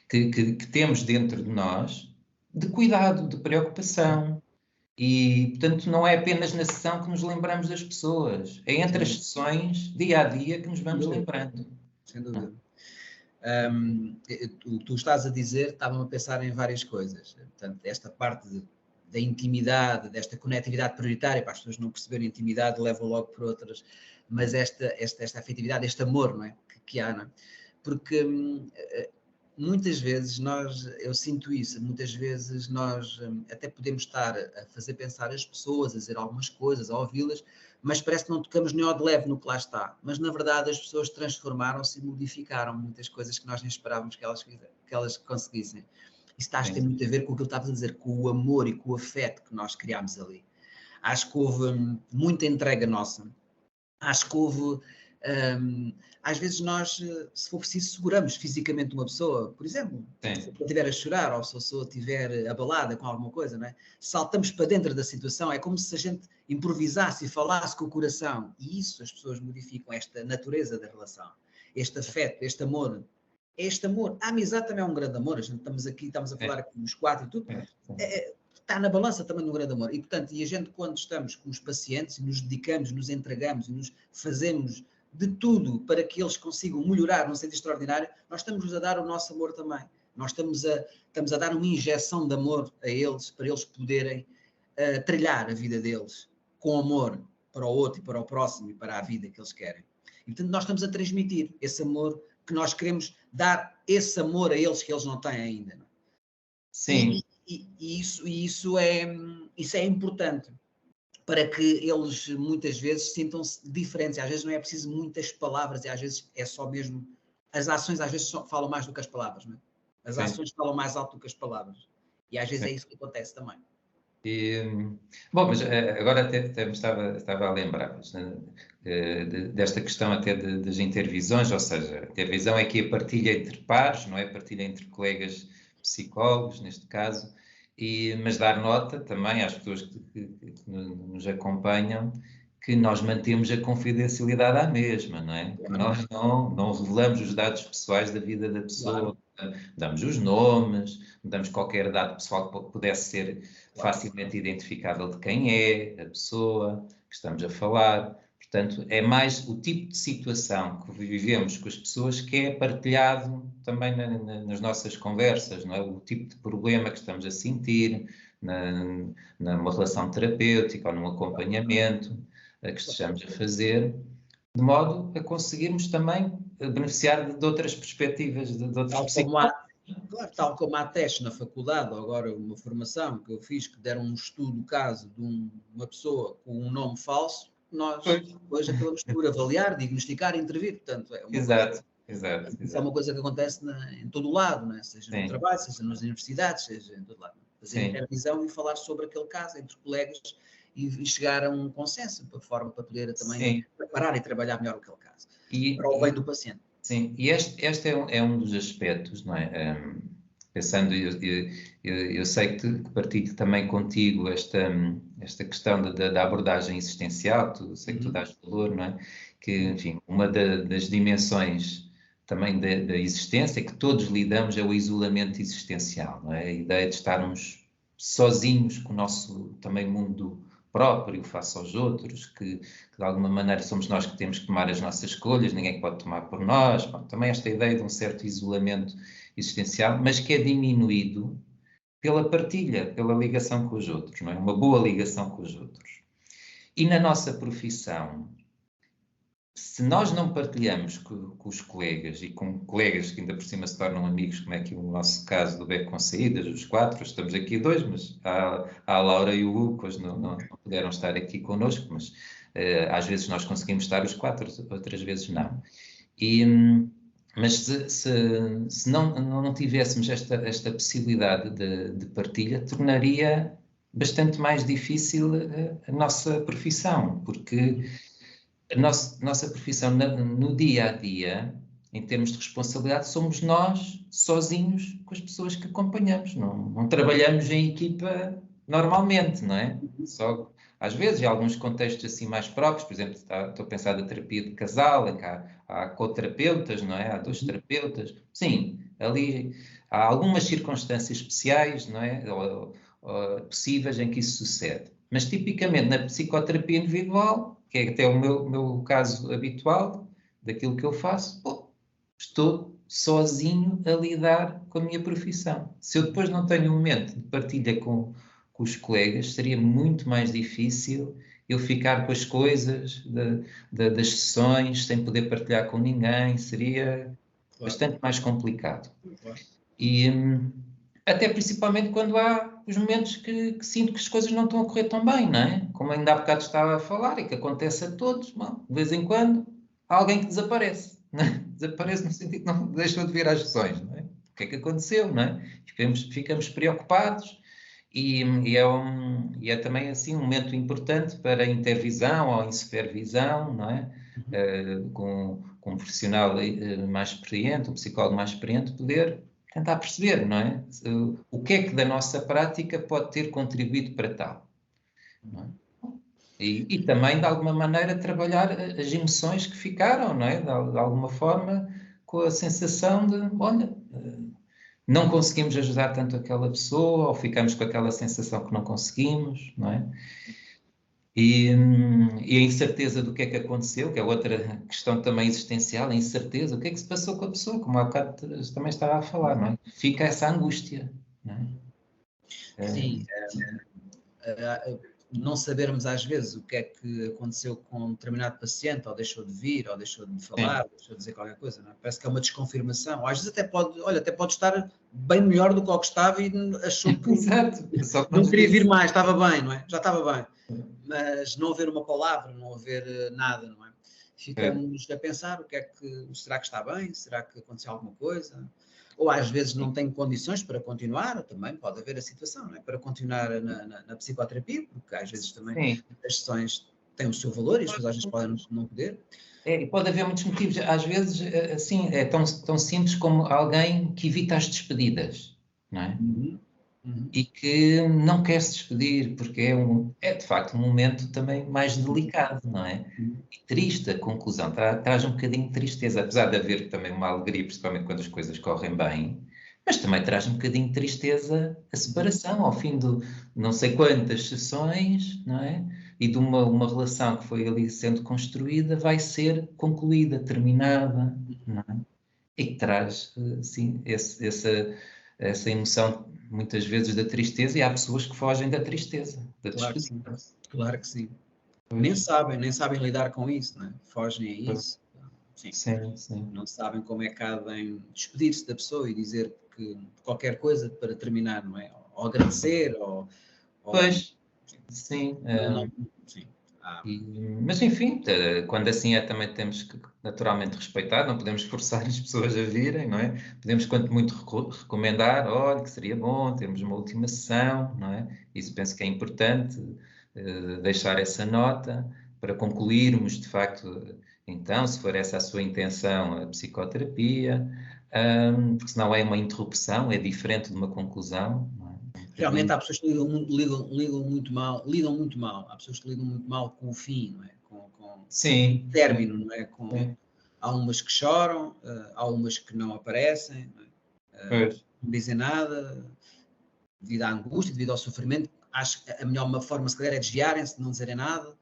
Que temos dentro de nós de cuidado, de preocupação. E, portanto, não é apenas na sessão que nos lembramos das pessoas. É entre as sessões, dia a dia, que nos vamos lembrando. Sem dúvida. O que tu estás a dizer, estava-me a pensar em várias coisas. Portanto, esta parte da intimidade, desta conectividade prioritária, para as pessoas não perceberem intimidade, levam logo para outras, mas esta afetividade, este amor, não é? Que há, não é? Porque muitas vezes eu sinto isso, muitas vezes nós até podemos estar a fazer pensar as pessoas, a dizer algumas coisas, a ouvi-las, mas parece que não tocamos nem ao de leve no que lá está. Mas na verdade as pessoas transformaram-se e modificaram muitas coisas que nós nem esperávamos que elas conseguissem. Isso está a ter muito a ver com o que eu estava a dizer, com o amor e com o afeto que nós criámos ali. Acho que houve muita entrega nossa. Acho que houve... às vezes nós, se for preciso, seguramos fisicamente uma pessoa, por exemplo, se a pessoa estiver a chorar ou se a pessoa estiver abalada com alguma coisa, não é? Saltamos para dentro da situação, é como se a gente improvisasse e falasse com o coração, e isso as pessoas modificam, esta natureza da relação, este afeto, este amor. A amizade também é um grande amor, a gente estamos a falar aqui nos 4 e tudo, está na balança também do grande amor, e portanto, a gente quando estamos com os pacientes e nos dedicamos, nos entregamos e nos fazemos de tudo para que eles consigam melhorar num sentido extraordinário, nós estamos a dar o nosso amor também. Nós estamos a dar uma injeção de amor a eles, para eles poderem trilhar a vida deles com amor para o outro e para o próximo e para a vida que eles querem. E, portanto, nós estamos a transmitir esse amor, que nós queremos dar esse amor a eles que eles não têm ainda. Não é? Sim. E isso é importante, para que eles muitas vezes sintam-se diferentes. Às vezes não é preciso muitas palavras, e às vezes é só mesmo... As ações às vezes falam mais do que as palavras, não é? As ações falam mais alto do que as palavras. E às vezes é isso que acontece também. Bom, mas agora até me estava a lembrar desta questão até das intervisões, ou seja, a intervisão é que a partilha entre pares, não é? A partilha entre colegas psicólogos, neste caso, mas dar nota também às pessoas que nos acompanham que nós mantemos a confidencialidade à mesma, não é? Que nós não revelamos os dados pessoais da vida da pessoa, damos os nomes, damos qualquer dado pessoal que pudesse ser facilmente identificável de quem é a pessoa que estamos a falar. Portanto, é mais o tipo de situação que vivemos com as pessoas que é partilhado também nas nossas conversas, não é? O tipo de problema que estamos a sentir numa relação terapêutica ou num acompanhamento que estejamos a fazer, de modo a conseguirmos também beneficiar de outras perspectivas, de outros psicólogos. Claro, tal como há testes na faculdade, ou agora uma formação que eu fiz, que deram um estudo, caso de uma pessoa com um nome falso, nós Pois. depois acabamos por avaliar, diagnosticar e intervir. Portanto, é uma Exato, isso é uma coisa que acontece em todo o lado, não é? Seja no Sim. trabalho, seja nas universidades, seja em todo lado. Fazer Sim. intervisão e falar sobre aquele caso entre colegas e chegar a um consenso, para poder também Sim. preparar e trabalhar melhor aquele caso, E, para o bem do paciente. sim, e este é um dos aspectos, não é? Pensando, eu sei que partilho também contigo esta questão da abordagem existencial, sei que tu dás valor, não é? Que, enfim, uma das dimensões também da existência que todos lidamos é o isolamento existencial, não é? A ideia de estarmos sozinhos com o nosso também mundo próprio, face aos outros, que de alguma maneira somos nós que temos que tomar as nossas escolhas, ninguém pode tomar por nós. Bom, também esta ideia de um certo isolamento existencial, mas que é diminuído pela partilha, pela ligação com os outros, não é? Uma boa ligação com os outros. E na nossa profissão, se nós não partilhamos com os colegas e com colegas que ainda por cima se tornam amigos, como é aqui o nosso caso do Beco com Saídas, os 4, estamos aqui 2, mas há a Laura e o Hugo, que hoje não puderam estar aqui connosco, mas às vezes nós conseguimos estar os 4, outras vezes não. Mas se não tivéssemos esta possibilidade de partilha, tornaria bastante mais difícil a nossa profissão, porque a nossa profissão no dia a dia, em termos de responsabilidade, somos nós sozinhos com as pessoas que acompanhamos. Não trabalhamos em equipa normalmente, não é? Só às vezes, em alguns contextos assim mais próprios, por exemplo, estou a pensar da terapia de casal, em que há coterapeutas, não é? Há 2 terapeutas. Sim, ali há algumas circunstâncias especiais, não é? Ou possíveis em que isso sucede. Mas, tipicamente, na psicoterapia individual, que é até o meu caso habitual, daquilo que eu faço, estou sozinho a lidar com a minha profissão. Se eu depois não tenho um momento de partilha com os colegas, seria muito mais difícil eu ficar com as coisas das sessões sem poder partilhar com ninguém, seria bastante mais complicado. E até principalmente quando há os momentos que sinto que as coisas não estão a correr tão bem, não é? Como ainda há bocado estava a falar e que acontece a todos, bom, de vez em quando há alguém que desaparece, não é? Desaparece no sentido que não deixou de vir às sessões, não é? O que é que aconteceu, não é? Ficamos preocupados e é também assim um momento importante para intervisão ou supervisão, não é? Com um profissional mais experiente, um psicólogo mais experiente, poder tentar perceber, não é? O que é que da nossa prática pode ter contribuído para tal, não é? E também, de alguma maneira, trabalhar as emoções que ficaram, não é? De alguma forma, com a sensação de, olha, não conseguimos ajudar tanto aquela pessoa, ou ficamos com aquela sensação que não conseguimos, não é? E a incerteza do que é que aconteceu, que é outra questão também existencial, a incerteza, o que é que se passou com a pessoa, como há bocado também estava a falar, não é? Fica essa angústia, não é? Sim, não sabermos às vezes o que é que aconteceu com um determinado paciente, ou deixou de vir, ou deixou de falar, ou deixou de dizer qualquer coisa, não é? Parece que é uma desconfirmação. Ou às vezes até pode estar bem melhor do que o que estava e achou que Exato. não queria vir mais, estava bem, não é? Já estava bem. Mas não haver uma palavra, não haver nada, não é? Ficamos a pensar será que está bem? Será que aconteceu alguma coisa? Ou às vezes não tem condições para continuar, também pode haver a situação, não é? Para continuar na psicoterapia, porque às vezes também as sessões têm o seu valor e as pessoas às vezes podem não poder. E pode haver muitos motivos. Às vezes, assim, é tão simples como alguém que evita as despedidas, não é? E que não quer se despedir, porque é de facto um momento também mais delicado, não é? E triste, a conclusão, traz um bocadinho de tristeza, apesar de haver também uma alegria, principalmente quando as coisas correm bem, mas também traz um bocadinho de tristeza a separação, ao fim de não sei quantas sessões, não é? E de uma relação que foi ali sendo construída, vai ser concluída, terminada, não é? E que traz, sim, essa emoção, muitas vezes, da tristeza, e há pessoas que fogem da tristeza, da despedida. Claro que sim. Nem sabem lidar com isso, não é? Fogem a isso. Sim. Não sabem como é que devem despedir-se da pessoa e dizer que qualquer coisa para terminar, não é? Ou agradecer, ou pois, sim. Sim. Mas enfim, quando assim é, também temos que naturalmente respeitar, não podemos forçar as pessoas a virem, não é? Podemos, quanto muito, recomendar, olha, que seria bom termos uma última sessão, não é? Isso penso que é importante, deixar essa nota para concluirmos, de facto, então, se for essa a sua intenção, a psicoterapia, porque senão é uma interrupção, é diferente de uma conclusão, não é? Realmente há pessoas que lidam muito mal, há pessoas que lidam muito mal com o fim, não é? Com Sim, o término, não é? sim. Há umas que choram, há umas que não aparecem, não é? Não dizem nada, devido à angústia, devido ao sofrimento. Acho que a melhor forma, se calhar, é desviarem-se, não dizerem nada,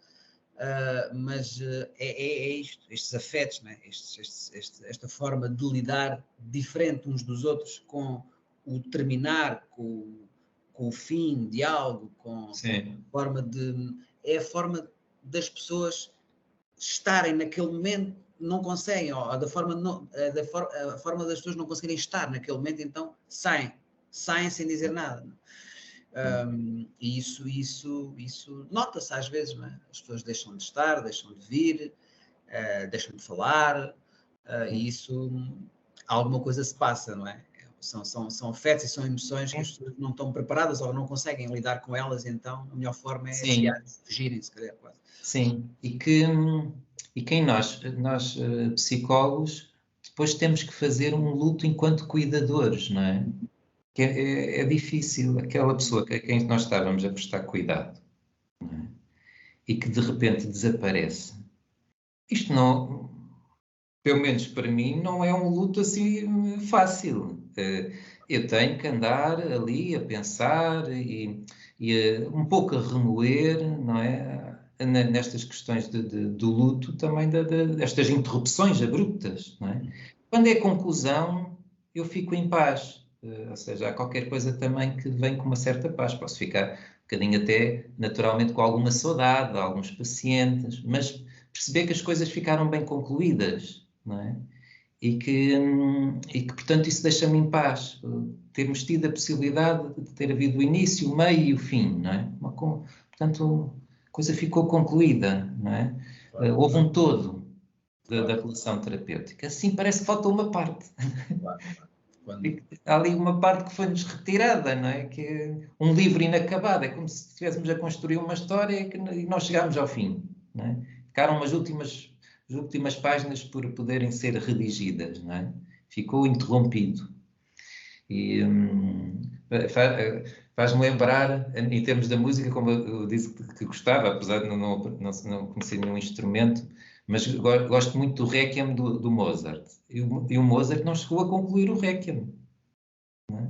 mas é isto, estes afetos, não é? Esta forma de lidar diferente uns dos outros com o terminar, com o fim de algo, é a forma das pessoas estarem naquele momento, não conseguem, ou a forma das pessoas não conseguirem estar naquele momento, então saem sem dizer nada. E isso nota-se às vezes, não é? As pessoas deixam de estar, deixam de vir, deixam de falar, e isso, alguma coisa se passa, não é? São afetos e são emoções que as pessoas não estão preparadas ou não conseguem lidar com elas, então a melhor forma é fugirem, se calhar, quase. Sim, e quem nós psicólogos, depois temos que fazer um luto enquanto cuidadores, não é? Que é difícil, aquela pessoa a quem nós estávamos a prestar cuidado, não é? E que de repente desaparece. Isto não, pelo menos para mim, não é um luto assim fácil. Eu tenho que andar ali a pensar e um pouco a remoer, não é? Nestas questões do luto, também destas interrupções abruptas, não é? Quando é conclusão, eu fico em paz. Ou seja, há qualquer coisa também que vem com uma certa paz. Posso ficar um bocadinho até, naturalmente, com alguma saudade de alguns pacientes, mas perceber que as coisas ficaram bem concluídas, não é? E que portanto, isso deixa-me em paz. Termos tido a possibilidade de ter havido o início, o meio e o fim, não é? Portanto, a coisa ficou concluída, não é? Claro. Houve um todo da relação terapêutica. Assim parece que falta uma parte. Claro. Há ali uma parte que foi-nos retirada, não é? Que é um livro inacabado. É como se estivéssemos a construir uma história e nós chegámos ao fim, não é? Ficaram as últimas páginas por poderem ser redigidas, não é? Ficou interrompido. E faz-me lembrar, em termos da música, como eu disse que gostava, apesar de não conhecer nenhum instrumento, mas gosto muito do Requiem do Mozart. E o Mozart não chegou a concluir o Requiem. Não é?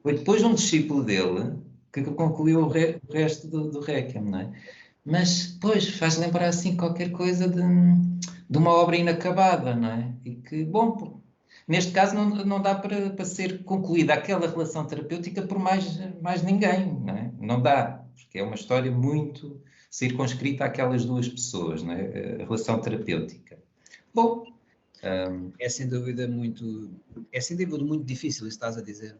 Foi depois um discípulo dele que concluiu o resto do Requiem, não é? Mas, pois, faz lembrar assim qualquer coisa de uma obra inacabada, não é? E que, bom, neste caso não dá para ser concluída aquela relação terapêutica por mais ninguém, não é? Não dá, porque é uma história muito circunscrita àquelas duas pessoas, não é? A relação terapêutica. Bom... É sem dúvida muito difícil isso que estás a dizer.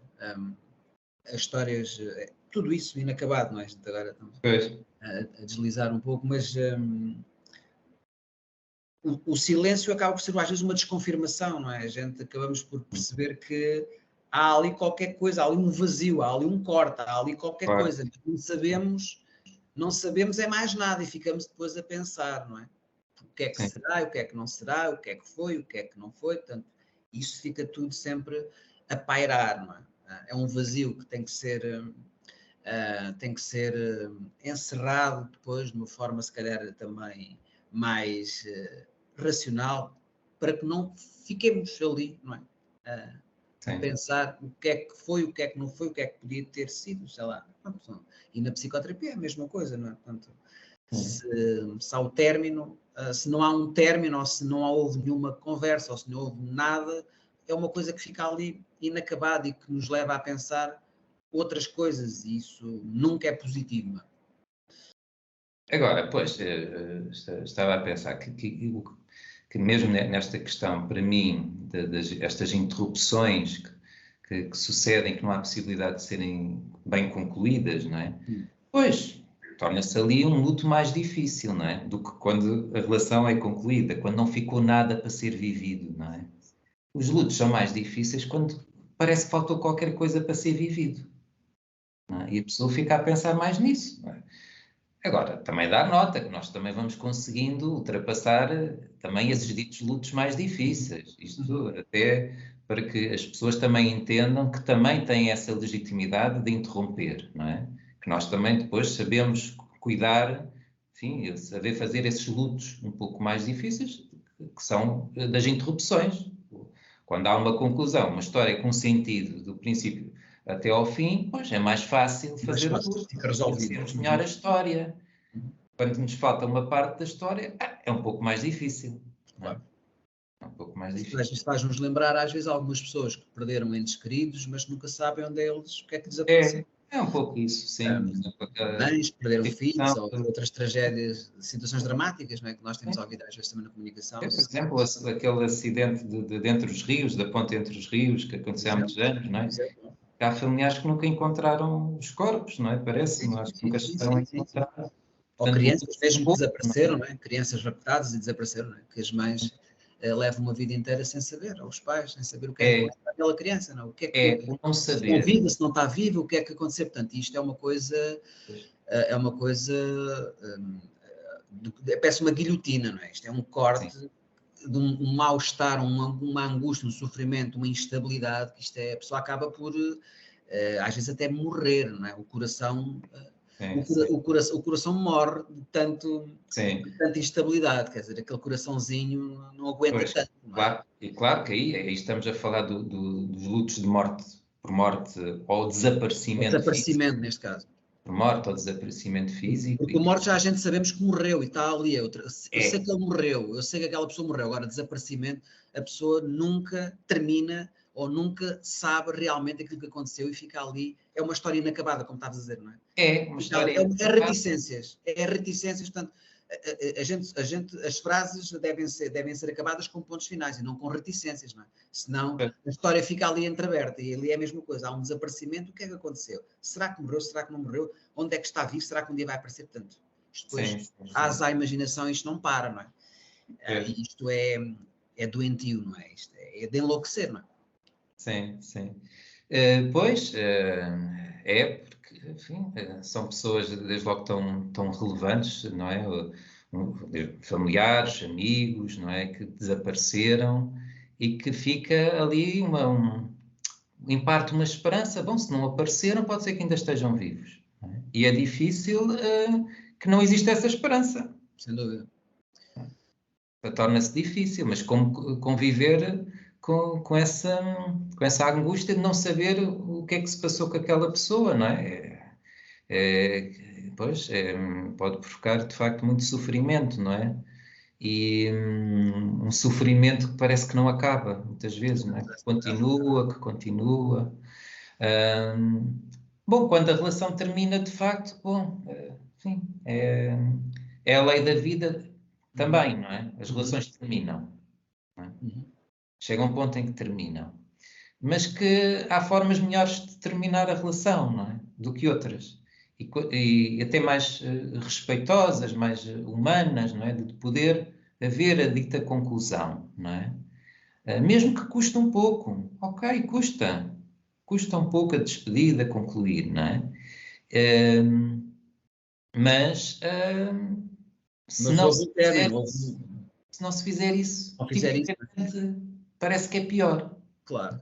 As histórias, tudo isso inacabado, não é? Agora estamos a deslizar um pouco, mas o silêncio acaba por ser às vezes uma desconfirmação, não é? A gente acabamos por perceber que há ali qualquer coisa, há ali um vazio, há ali um corte, há ali qualquer coisa. Não sabemos é mais nada e ficamos depois a pensar, não é? O que é que será, o que é que não será, o que é que foi, o que é que não foi. Portanto, isso fica tudo sempre a pairar, não é? É um vazio que tem que ser encerrado depois de uma forma, se calhar, também mais racional, para que não fiquemos ali, não é? A pensar o que é que foi, o que é que não foi, o que é que podia ter sido, sei lá. E na psicoterapia é a mesma coisa, não é? Portanto, se há o término, se não há um término, ou se não houve nenhuma conversa, ou se não houve nada, é uma coisa que fica ali inacabada e que nos leva a pensar outras coisas, e isso nunca é positivo. Agora, pois, estava a pensar que mesmo nesta questão, para mim, estas interrupções que sucedem, que não há possibilidade de serem bem concluídas, não é? Pois, torna-se ali um luto mais difícil, não é? Do que quando a relação é concluída, quando não ficou nada para ser vivido, não é? Os lutos são mais difíceis quando parece que faltou qualquer coisa para ser vivido, não é? E a pessoa fica a pensar mais nisso, não é? Agora, também dá nota que nós também vamos conseguindo ultrapassar também esses ditos lutos mais difíceis. Isto até para que as pessoas também entendam que também têm essa legitimidade de interromper, não é? Que nós também depois sabemos cuidar, enfim, saber fazer esses lutos um pouco mais difíceis, que são das interrupções. Quando há uma conclusão, uma história com sentido do princípio até ao fim, pois é mais fácil fazer o luto, fica resolvido. conhecermos melhor a história. Quando nos falta uma parte da história, é um pouco mais difícil. Claro. É um pouco mais difícil. Isto faz-nos lembrar, às vezes, algumas pessoas que perderam entes queridos, mas nunca sabem onde é eles, o que é que lhes aconteceu. É um pouco isso, sim. Mães que perderam filhos, ou outras tragédias, situações dramáticas, não é? Que nós temos ouvido às vezes também na comunicação. Por exemplo, aquele acidente de entre os rios, da ponte entre os rios, que aconteceu há muitos anos, não é? Há familiares que nunca encontraram os corpos, não é? Parece-me, acho que nunca chegaram a encontrar. Ou crianças mesmo que desapareceram, não é? Crianças raptadas e desapareceram, não é? Que as mães levam uma vida inteira sem saber, ou os pais, sem saber o que é que aconteceu àquela criança, não? O que é que não se saber. está viva, se não está viva, o que é que aconteceu. Portanto, isto é uma coisa, parece uma guilhotina, não é? Isto é um corte de um mal-estar, uma angústia, um sofrimento, uma instabilidade, que isto é, a pessoa acaba por, às vezes até morrer, não é? O coração... O coração morre de tanta instabilidade, quer dizer, aquele coraçãozinho não aguenta tanto. Não é? Claro, e claro que aí estamos a falar dos lutos de morte por morte ou desaparecimento físico, neste caso. Por morte ou desaparecimento físico. Porque o morte já a gente sabemos que morreu e está ali. Eu sei que ele morreu, eu sei que aquela pessoa morreu. Agora, desaparecimento, a pessoa nunca termina ou nunca sabe realmente aquilo que aconteceu e fica ali. É uma história inacabada, como estavas a dizer, não é? É uma história inacabada. É reticências, portanto, as frases devem ser acabadas com pontos finais e não com reticências, não é? Senão a história fica ali entreaberta e ali é a mesma coisa. Há um desaparecimento, o que é que aconteceu? Será que morreu? Será que não morreu? Onde é que está vivo? Será que um dia vai aparecer? Portanto, isto depois, asa à imaginação, isto não para, não é? Isto é doentio, não é? Isto é de enlouquecer, não é? Sim. Porque, enfim, são pessoas desde logo tão relevantes, não é? Familiares, amigos, não é? Que desapareceram e que fica ali em parte uma esperança. Bom, se não apareceram, pode ser que ainda estejam vivos. Não é? E é difícil que não exista essa esperança. Sem dúvida. Torna-se difícil, mas como conviver com essa angústia de não saber o que é que se passou com aquela pessoa, não é? Pode provocar, de facto, muito sofrimento, não é? E um sofrimento que parece que não acaba, muitas vezes, não é? Que continua. Bom, quando a relação termina, de facto, enfim, é a lei da vida também, não é? As relações terminam, não é? Chega um ponto em que terminam. Mas que há formas melhores de terminar a relação, não é? Do que outras. E até mais respeitosas, mais humanas, não é? De poder haver a dita conclusão, não é? Mesmo que custe um pouco. Ok, custa. Custa um pouco a despedida, concluir, não é? Mas se não se fizer isso, parece que é pior. Claro.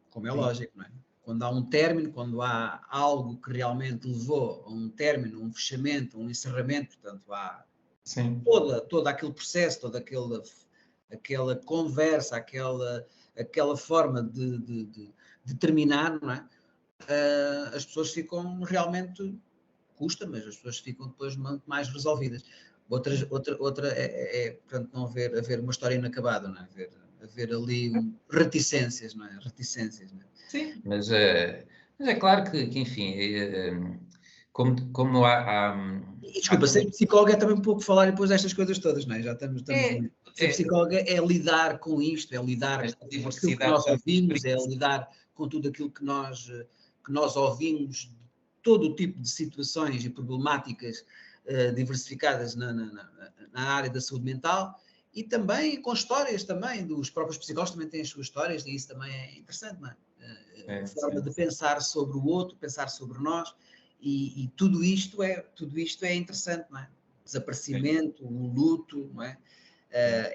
Como é lógico, não é? Quando há um término, quando há algo que realmente levou a um término, um fechamento, um encerramento, portanto, há todo aquele processo, toda aquela conversa, aquela forma de terminar, não é? As pessoas ficam realmente, custa, mas as pessoas ficam depois mais resolvidas. Outra portanto, não haver uma história inacabada, não é? Haver ali reticências, não é? Sim, mas é claro que enfim, como há... Desculpa, ser psicóloga é também um pouco falar depois destas coisas todas, não é? Já estamos ser psicóloga é lidar com isto, é lidar com aquilo que nós ouvimos, é lidar com tudo aquilo que nós ouvimos todo o tipo de situações e problemáticas diversificadas na área da saúde mental, e também com histórias também, dos próprios psicólogos também têm as suas histórias, e isso também é interessante, não é? A forma de pensar sobre o outro, pensar sobre nós, e tudo isto é interessante, não é? O desaparecimento, o luto, não é?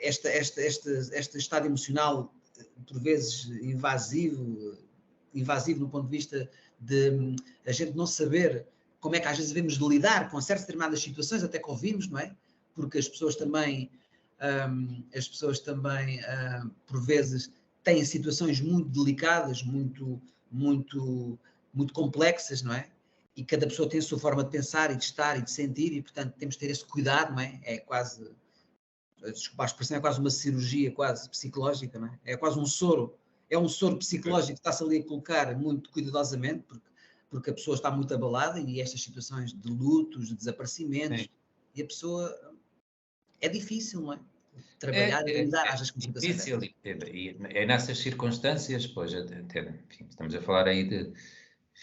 Este estado emocional, por vezes invasivo no ponto de vista de a gente não saber como é que às vezes devemos lidar com certas determinadas situações, até que ouvimos, não é? Porque as pessoas também, por vezes, têm situações muito delicadas, muito complexas, não é? E cada pessoa tem a sua forma de pensar e de estar e de sentir, e portanto temos de ter esse cuidado, não é? É quase, desculpa a expressão, é quase uma cirurgia quase psicológica, não é? É quase um soro, é um soro psicológico que está-se ali a colocar muito cuidadosamente, porque a pessoa está muito abalada, e estas situações de lutos, de desaparecimentos, e a pessoa, é difícil, não é? Trabalhar e lidar às vezes com situações difícil, e é nessas circunstâncias, pois, enfim, estamos a falar aí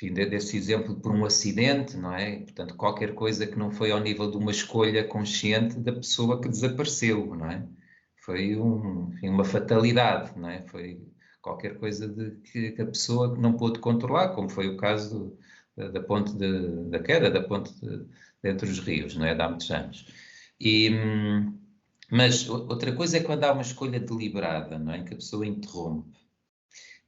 desse exemplo por um acidente, não é? Portanto, qualquer coisa que não foi ao nível de uma escolha consciente da pessoa que desapareceu, não é? Foi uma fatalidade, não é? Foi qualquer coisa que a pessoa não pôde controlar, como foi o caso da ponte da queda da ponte entre os rios, não é? De há muitos anos. Mas outra coisa é quando há uma escolha deliberada, não é? Que a pessoa interrompe.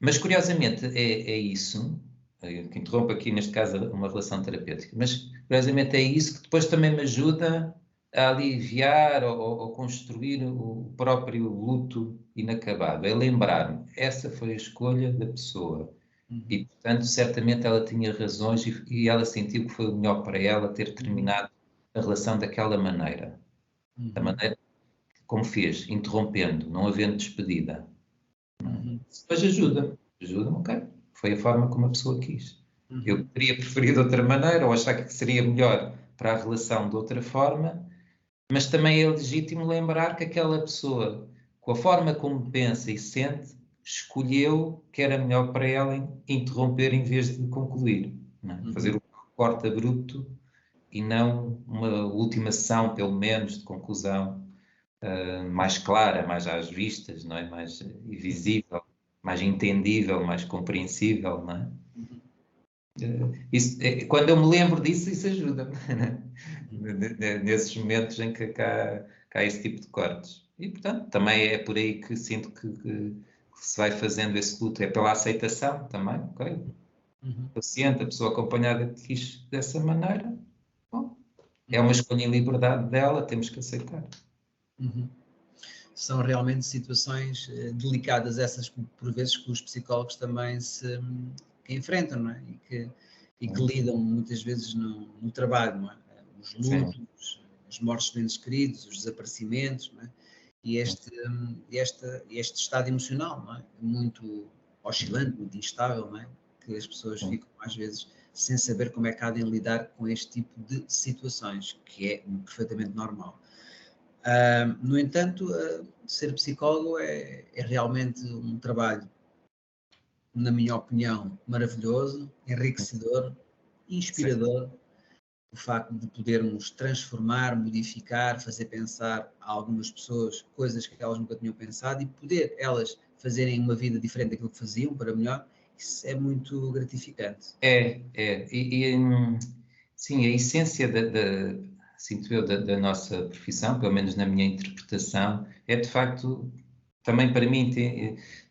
Mas, curiosamente, é isso, que interrompe aqui, neste caso, uma relação terapêutica, mas, curiosamente, é isso que depois também me ajuda a aliviar ou construir o próprio luto inacabado. É lembrar-me, essa foi a escolha da pessoa. E, portanto, certamente ela tinha razões e ela sentiu que foi o melhor para ela ter terminado a relação daquela maneira. Da maneira como fez, interrompendo, não havendo despedida. Depois ajuda-me, ok? Foi a forma como a pessoa quis. Eu teria preferido de outra maneira, ou achar que seria melhor para a relação de outra forma, mas também é legítimo lembrar que aquela pessoa, com a forma como pensa e sente, escolheu que era melhor para ela interromper em vez de concluir. Não é? Fazer um corte abrupto e não uma última sessão, pelo menos, de conclusão mais clara, mais às vistas, não é? Mais visível, mais entendível, mais compreensível, não é? Quando eu me lembro disso, isso ajuda-me, nesses momentos em que há esse tipo de cortes. E, portanto, também é por aí que sinto que se vai fazendo esse luto, é pela aceitação também, ok? Paciente, a pessoa acompanhada que quis dessa maneira, bom, é uma escolha em liberdade dela, temos que aceitar. São realmente situações delicadas, essas por vezes que os psicólogos também se enfrentam, não é? E que lidam muitas vezes no trabalho, não é? Os lutos, as mortes de entes queridos, os desaparecimentos, não é? E este estado emocional, não é? Muito oscilante, muito instável, não é? Que as pessoas ficam às vezes sem saber como é que há de lidar com este tipo de situações, que é perfeitamente normal. No entanto, ser psicólogo é realmente um trabalho, na minha opinião, maravilhoso, enriquecedor, inspirador. O facto de podermos transformar, modificar, fazer pensar a algumas pessoas coisas que elas nunca tinham pensado, e poder elas fazerem uma vida diferente daquilo que faziam, para melhor, isso é muito gratificante. Sim, a essência sinto eu, da nossa profissão, pelo menos na minha interpretação, é de facto, também para mim,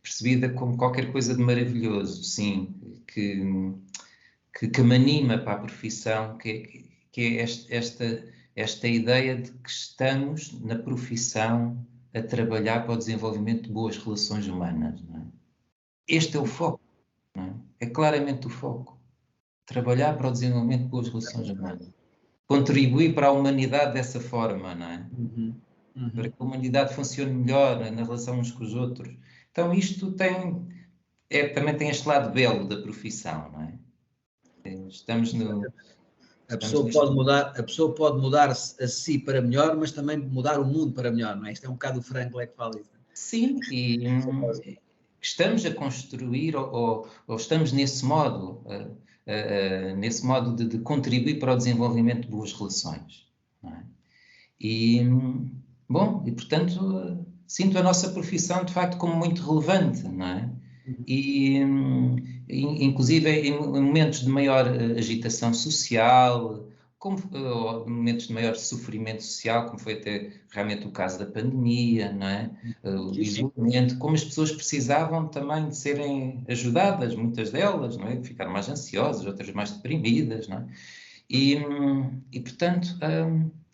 percebida como qualquer coisa de maravilhoso, sim, que me anima para a profissão, que é esta ideia de que estamos na profissão a trabalhar para o desenvolvimento de boas relações humanas. Não é? Este é o foco, não é? É claramente o foco. Trabalhar para o desenvolvimento de boas relações humanas. Contribuir para a humanidade dessa forma, não é? Para que a humanidade funcione melhor na relação uns com os outros. Então isto também tem este lado belo da profissão, não é? Estamos no... A pessoa pode mudar-se a si para melhor, mas também mudar o mundo para melhor, não é? Isto é um bocado o Frankl que fala isso. Sim, e estamos a construir, ou estamos nesse modo, nesse modo de contribuir para o desenvolvimento de boas relações, não é? E, bom, e portanto, sinto a nossa profissão, de facto, como muito relevante, não é? E, inclusive, em momentos de maior agitação social, ou momentos de maior sofrimento social, como foi até realmente o caso da pandemia, não é? O isolamento, como as pessoas precisavam também de serem ajudadas, muitas delas, não é? Ficaram mais ansiosas, outras mais deprimidas, não é? E portanto,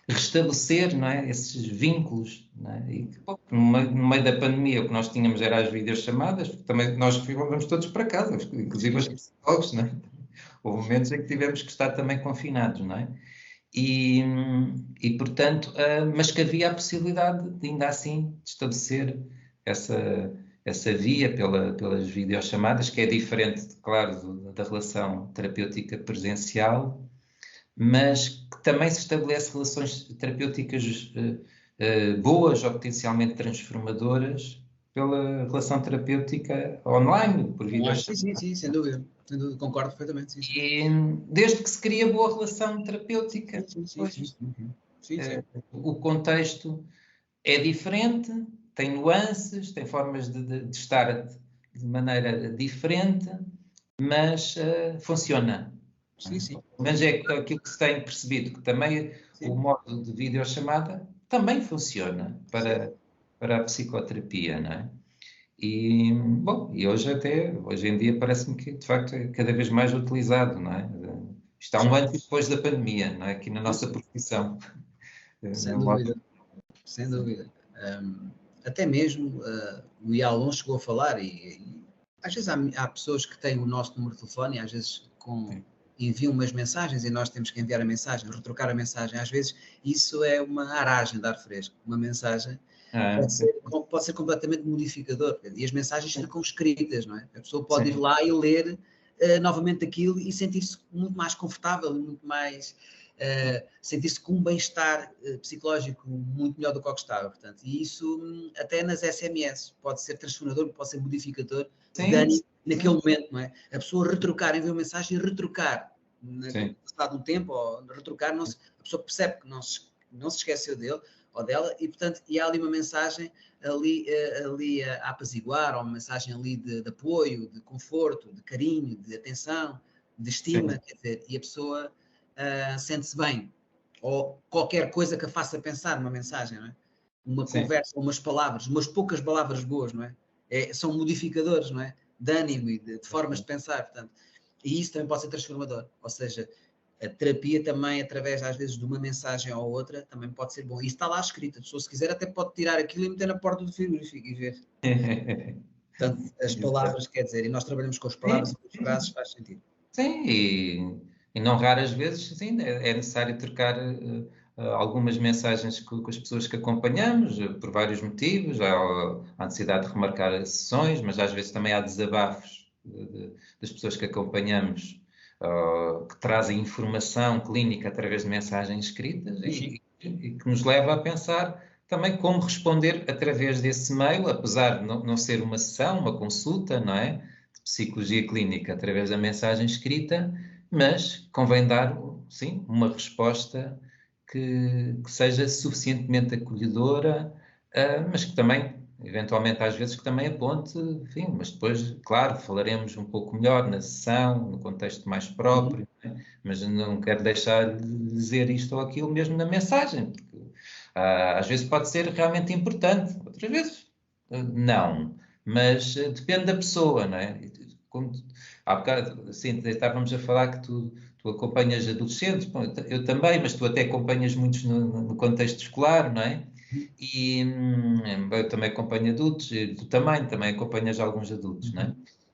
restabelecer, não é, esses vínculos, não é? E bom, no meio da pandemia o que nós tínhamos era as videochamadas, porque também nós vamos todos para casa, inclusive os psicólogos, não é? Houve momentos em que tivemos que estar também confinados, não é? E portanto, mas que havia a possibilidade de ainda assim de estabelecer essa via pelas videochamadas, que é diferente, claro, da relação terapêutica presencial, mas que também se estabelece relações terapêuticas boas ou potencialmente transformadoras pela relação terapêutica online, por videochamada. Sim, sem dúvida. Sem dúvida, concordo perfeitamente. Sim. E desde que se cria boa relação terapêutica, Sim. O contexto é diferente, tem nuances, tem formas de estar de maneira diferente, mas funciona. Sim. Mas é aquilo que se tem percebido, que também o modo de videochamada também funciona para a psicoterapia, não é? E, bom, e hoje em dia parece-me que, de facto, é cada vez mais utilizado, não é? Está um antes e depois da pandemia, não é? Aqui na nossa profissão. Sem dúvida. Até mesmo o Ialon chegou a falar e às vezes há pessoas que têm o nosso número de telefone e às vezes enviam umas mensagens e nós temos que enviar a mensagem, retrocar a mensagem. Às vezes isso é uma aragem de ar fresco. Uma mensagem pode ser completamente modificador. E as mensagens ficam escritas, não é? A pessoa pode ir lá e ler novamente aquilo e sentir-se muito mais confortável, muito mais... sentir-se com um bem-estar psicológico muito melhor do que o que estava, portanto, e isso até nas SMS pode ser transformador, pode ser modificador naquele momento, não é? A pessoa retrocar, enviar uma mensagem e retrocar no passado um tempo, ou retrocar, a pessoa percebe que não se esqueceu dele ou dela, e portanto, e há ali uma mensagem ali a apaziguar, ou uma mensagem ali de apoio, de conforto, de carinho, de atenção, de estima, quer dizer, e a pessoa sente-se bem, ou qualquer coisa que a faça pensar numa mensagem, não é? Uma conversa, umas palavras, umas poucas palavras boas, não é? São modificadores, não é? De ânimo e de formas de pensar, portanto, e isso também pode ser transformador, ou seja, a terapia também, através às vezes de uma mensagem ou outra, também pode ser bom, e isso está lá escrito, a pessoa se quiser até pode tirar aquilo e meter na porta do frigorífico e ver. Portanto, as palavras, quer dizer, e nós trabalhamos com as palavras e com as frases, faz sentido. Sim, e não raras vezes, sim, é necessário trocar algumas mensagens com as pessoas que acompanhamos, por vários motivos. Há necessidade de remarcar sessões, mas às vezes também há desabafos das pessoas que acompanhamos, que trazem informação clínica através de mensagens escritas e que nos leva a pensar também como responder através desse meio, apesar de não ser uma sessão, uma consulta, não é? De psicologia clínica através da mensagem escrita, mas convém dar, sim, uma resposta que seja suficientemente acolhedora, mas que também, eventualmente, às vezes, que também aponte, enfim, mas depois, claro, falaremos um pouco melhor na sessão, no contexto mais próprio, né? Mas não quero deixar de dizer isto ou aquilo mesmo na mensagem, porque às vezes pode ser realmente importante, outras vezes não, mas depende da pessoa, não é? Há bocado, assim, estávamos a falar que tu acompanhas adolescentes, bom, eu também, mas tu até acompanhas muitos no contexto escolar, não é? E eu também acompanho adultos, e tu também acompanhas alguns adultos, não é?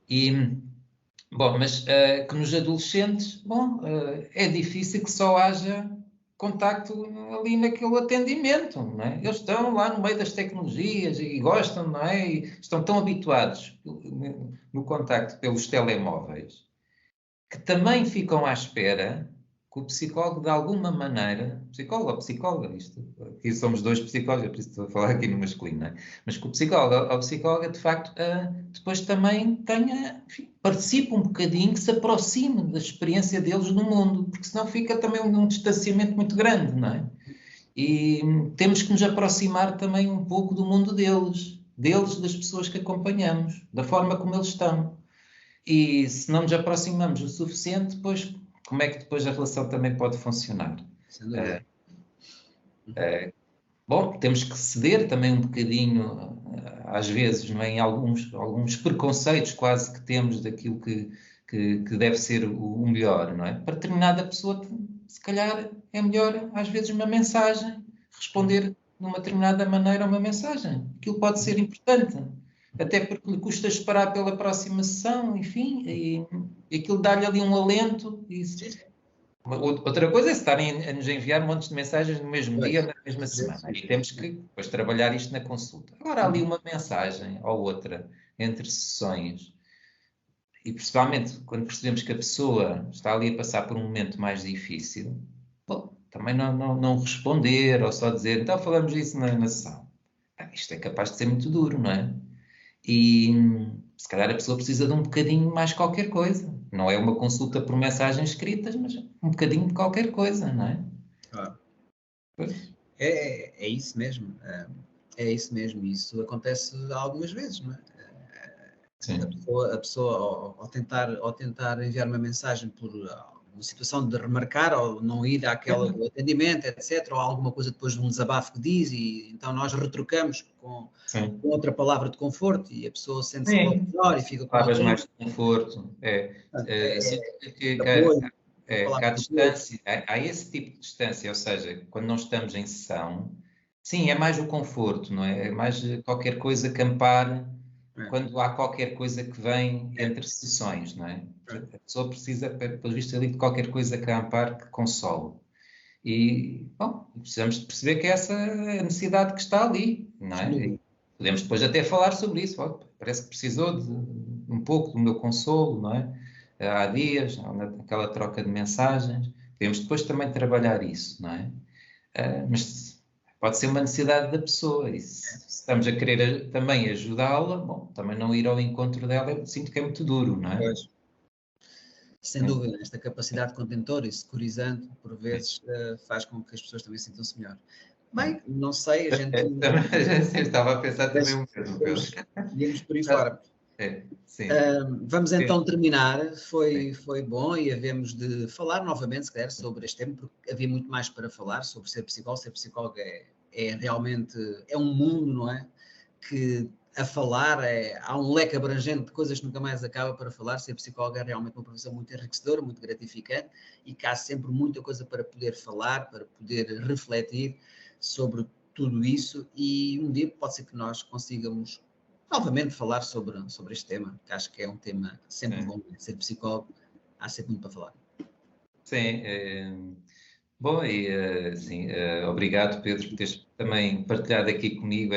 E, bom, mas que nos adolescentes, é difícil que só haja contacto ali naquele atendimento, não é? Eles estão lá no meio das tecnologias e gostam, não é? E estão tão habituados no contacto pelos telemóveis que também ficam à espera que o psicólogo, de alguma maneira, psicólogo ou psicóloga, isto, aqui somos 2 psicólogos, é por isso que estou a falar aqui no masculino, não é? Mas que o psicólogo ou psicóloga, de facto, depois também tenha, enfim, participe um bocadinho, que se aproxime da experiência deles no mundo, porque senão fica também um distanciamento muito grande, não é? E temos que nos aproximar também um pouco do mundo deles, das pessoas que acompanhamos, da forma como eles estão. E se não nos aproximamos o suficiente, depois, como é que depois a relação também pode funcionar? Bom, temos que ceder também um bocadinho, às vezes, não é? Em alguns preconceitos quase que temos daquilo que deve ser o melhor, não é? Para determinada pessoa, se calhar é melhor, às vezes, uma mensagem, responder de uma determinada maneira a uma mensagem. Aquilo pode ser importante, até porque lhe custa esperar pela próxima sessão, enfim, e aquilo dá-lhe ali um alento. Outra coisa é estarem a nos enviar montes de mensagens no mesmo dia, na mesma semana. E temos que depois trabalhar isto na consulta. Agora, há ali uma mensagem ou outra entre sessões, e principalmente quando percebemos que a pessoa está ali a passar por um momento mais difícil, bom, também não responder ou só dizer, então falamos disso na sessão. Isto é capaz de ser muito duro, não é? E se calhar a pessoa precisa de um bocadinho mais qualquer coisa. Não é uma consulta por mensagens escritas, mas um bocadinho de qualquer coisa, não é? É isso mesmo. É isso mesmo. Isso acontece algumas vezes, não é? Sim. A pessoa ao tentar enviar uma mensagem por uma situação de remarcar ou não ir àquela do atendimento, etc., ou alguma coisa depois de um desabafo que diz, e então nós retrucamos com outra palavra de conforto e a pessoa sente-se melhor e fica com palavras mais de conforto. Há distância, há esse tipo de distância, ou seja, quando não estamos em sessão, sim, é mais o conforto, não é? É mais qualquer coisa que ampare quando há qualquer coisa que vem entre sessões, não é? A pessoa precisa, pelo visto, ali de qualquer coisa que a ampare, que console. E, bom, precisamos de perceber que essa é a necessidade que está ali, não é? E podemos depois até falar sobre isso. Parece que precisou de um pouco do meu consolo, não é? Há dias, naquela troca de mensagens. Podemos depois também trabalhar isso, não é? Mas pode ser uma necessidade da pessoa, e se estamos a querer também ajudá-la, bom, também não ir ao encontro dela, eu sinto que é muito duro, não é? Pois. Sem dúvida, esta capacidade contentora e securizante, por vezes, faz com que as pessoas também sintam-se melhor. Bem, não sei, a gente... Eu estava a pensar também um bocadinho. Íamos por aí fora. Vamos então terminar. Foi bom e havemos de falar novamente, se calhar, sobre este tema, porque havia muito mais para falar sobre ser psicólogo. Ser psicólogo é realmente um mundo, não é? Que a falar há um leque abrangente de coisas que nunca mais acaba para falar. Ser psicólogo é realmente uma profissão muito enriquecedora, muito gratificante, e que há sempre muita coisa para poder falar, para poder refletir sobre tudo isso, e um dia pode ser que nós consigamos novamente falar sobre este tema, que acho que é um tema sempre bom. Ser psicólogo, há sempre muito para falar. Sim, bom, e obrigado, Pedro, por teres também partilhado aqui comigo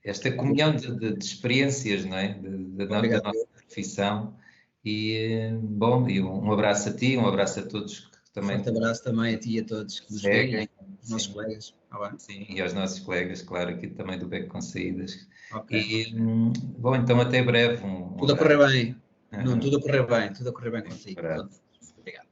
esta comunhão de experiências, não é? Da nossa profissão. E, bom, e um abraço a ti, um abraço a todos que também... Um forte abraço também a ti e a todos que nos veem, aos nossos colegas. Sim, e aos nossos colegas, claro, aqui também do Beco com Saídas. E, bom, então até breve. Tudo a correr bem. Tudo a correr bem contigo. Obrigado.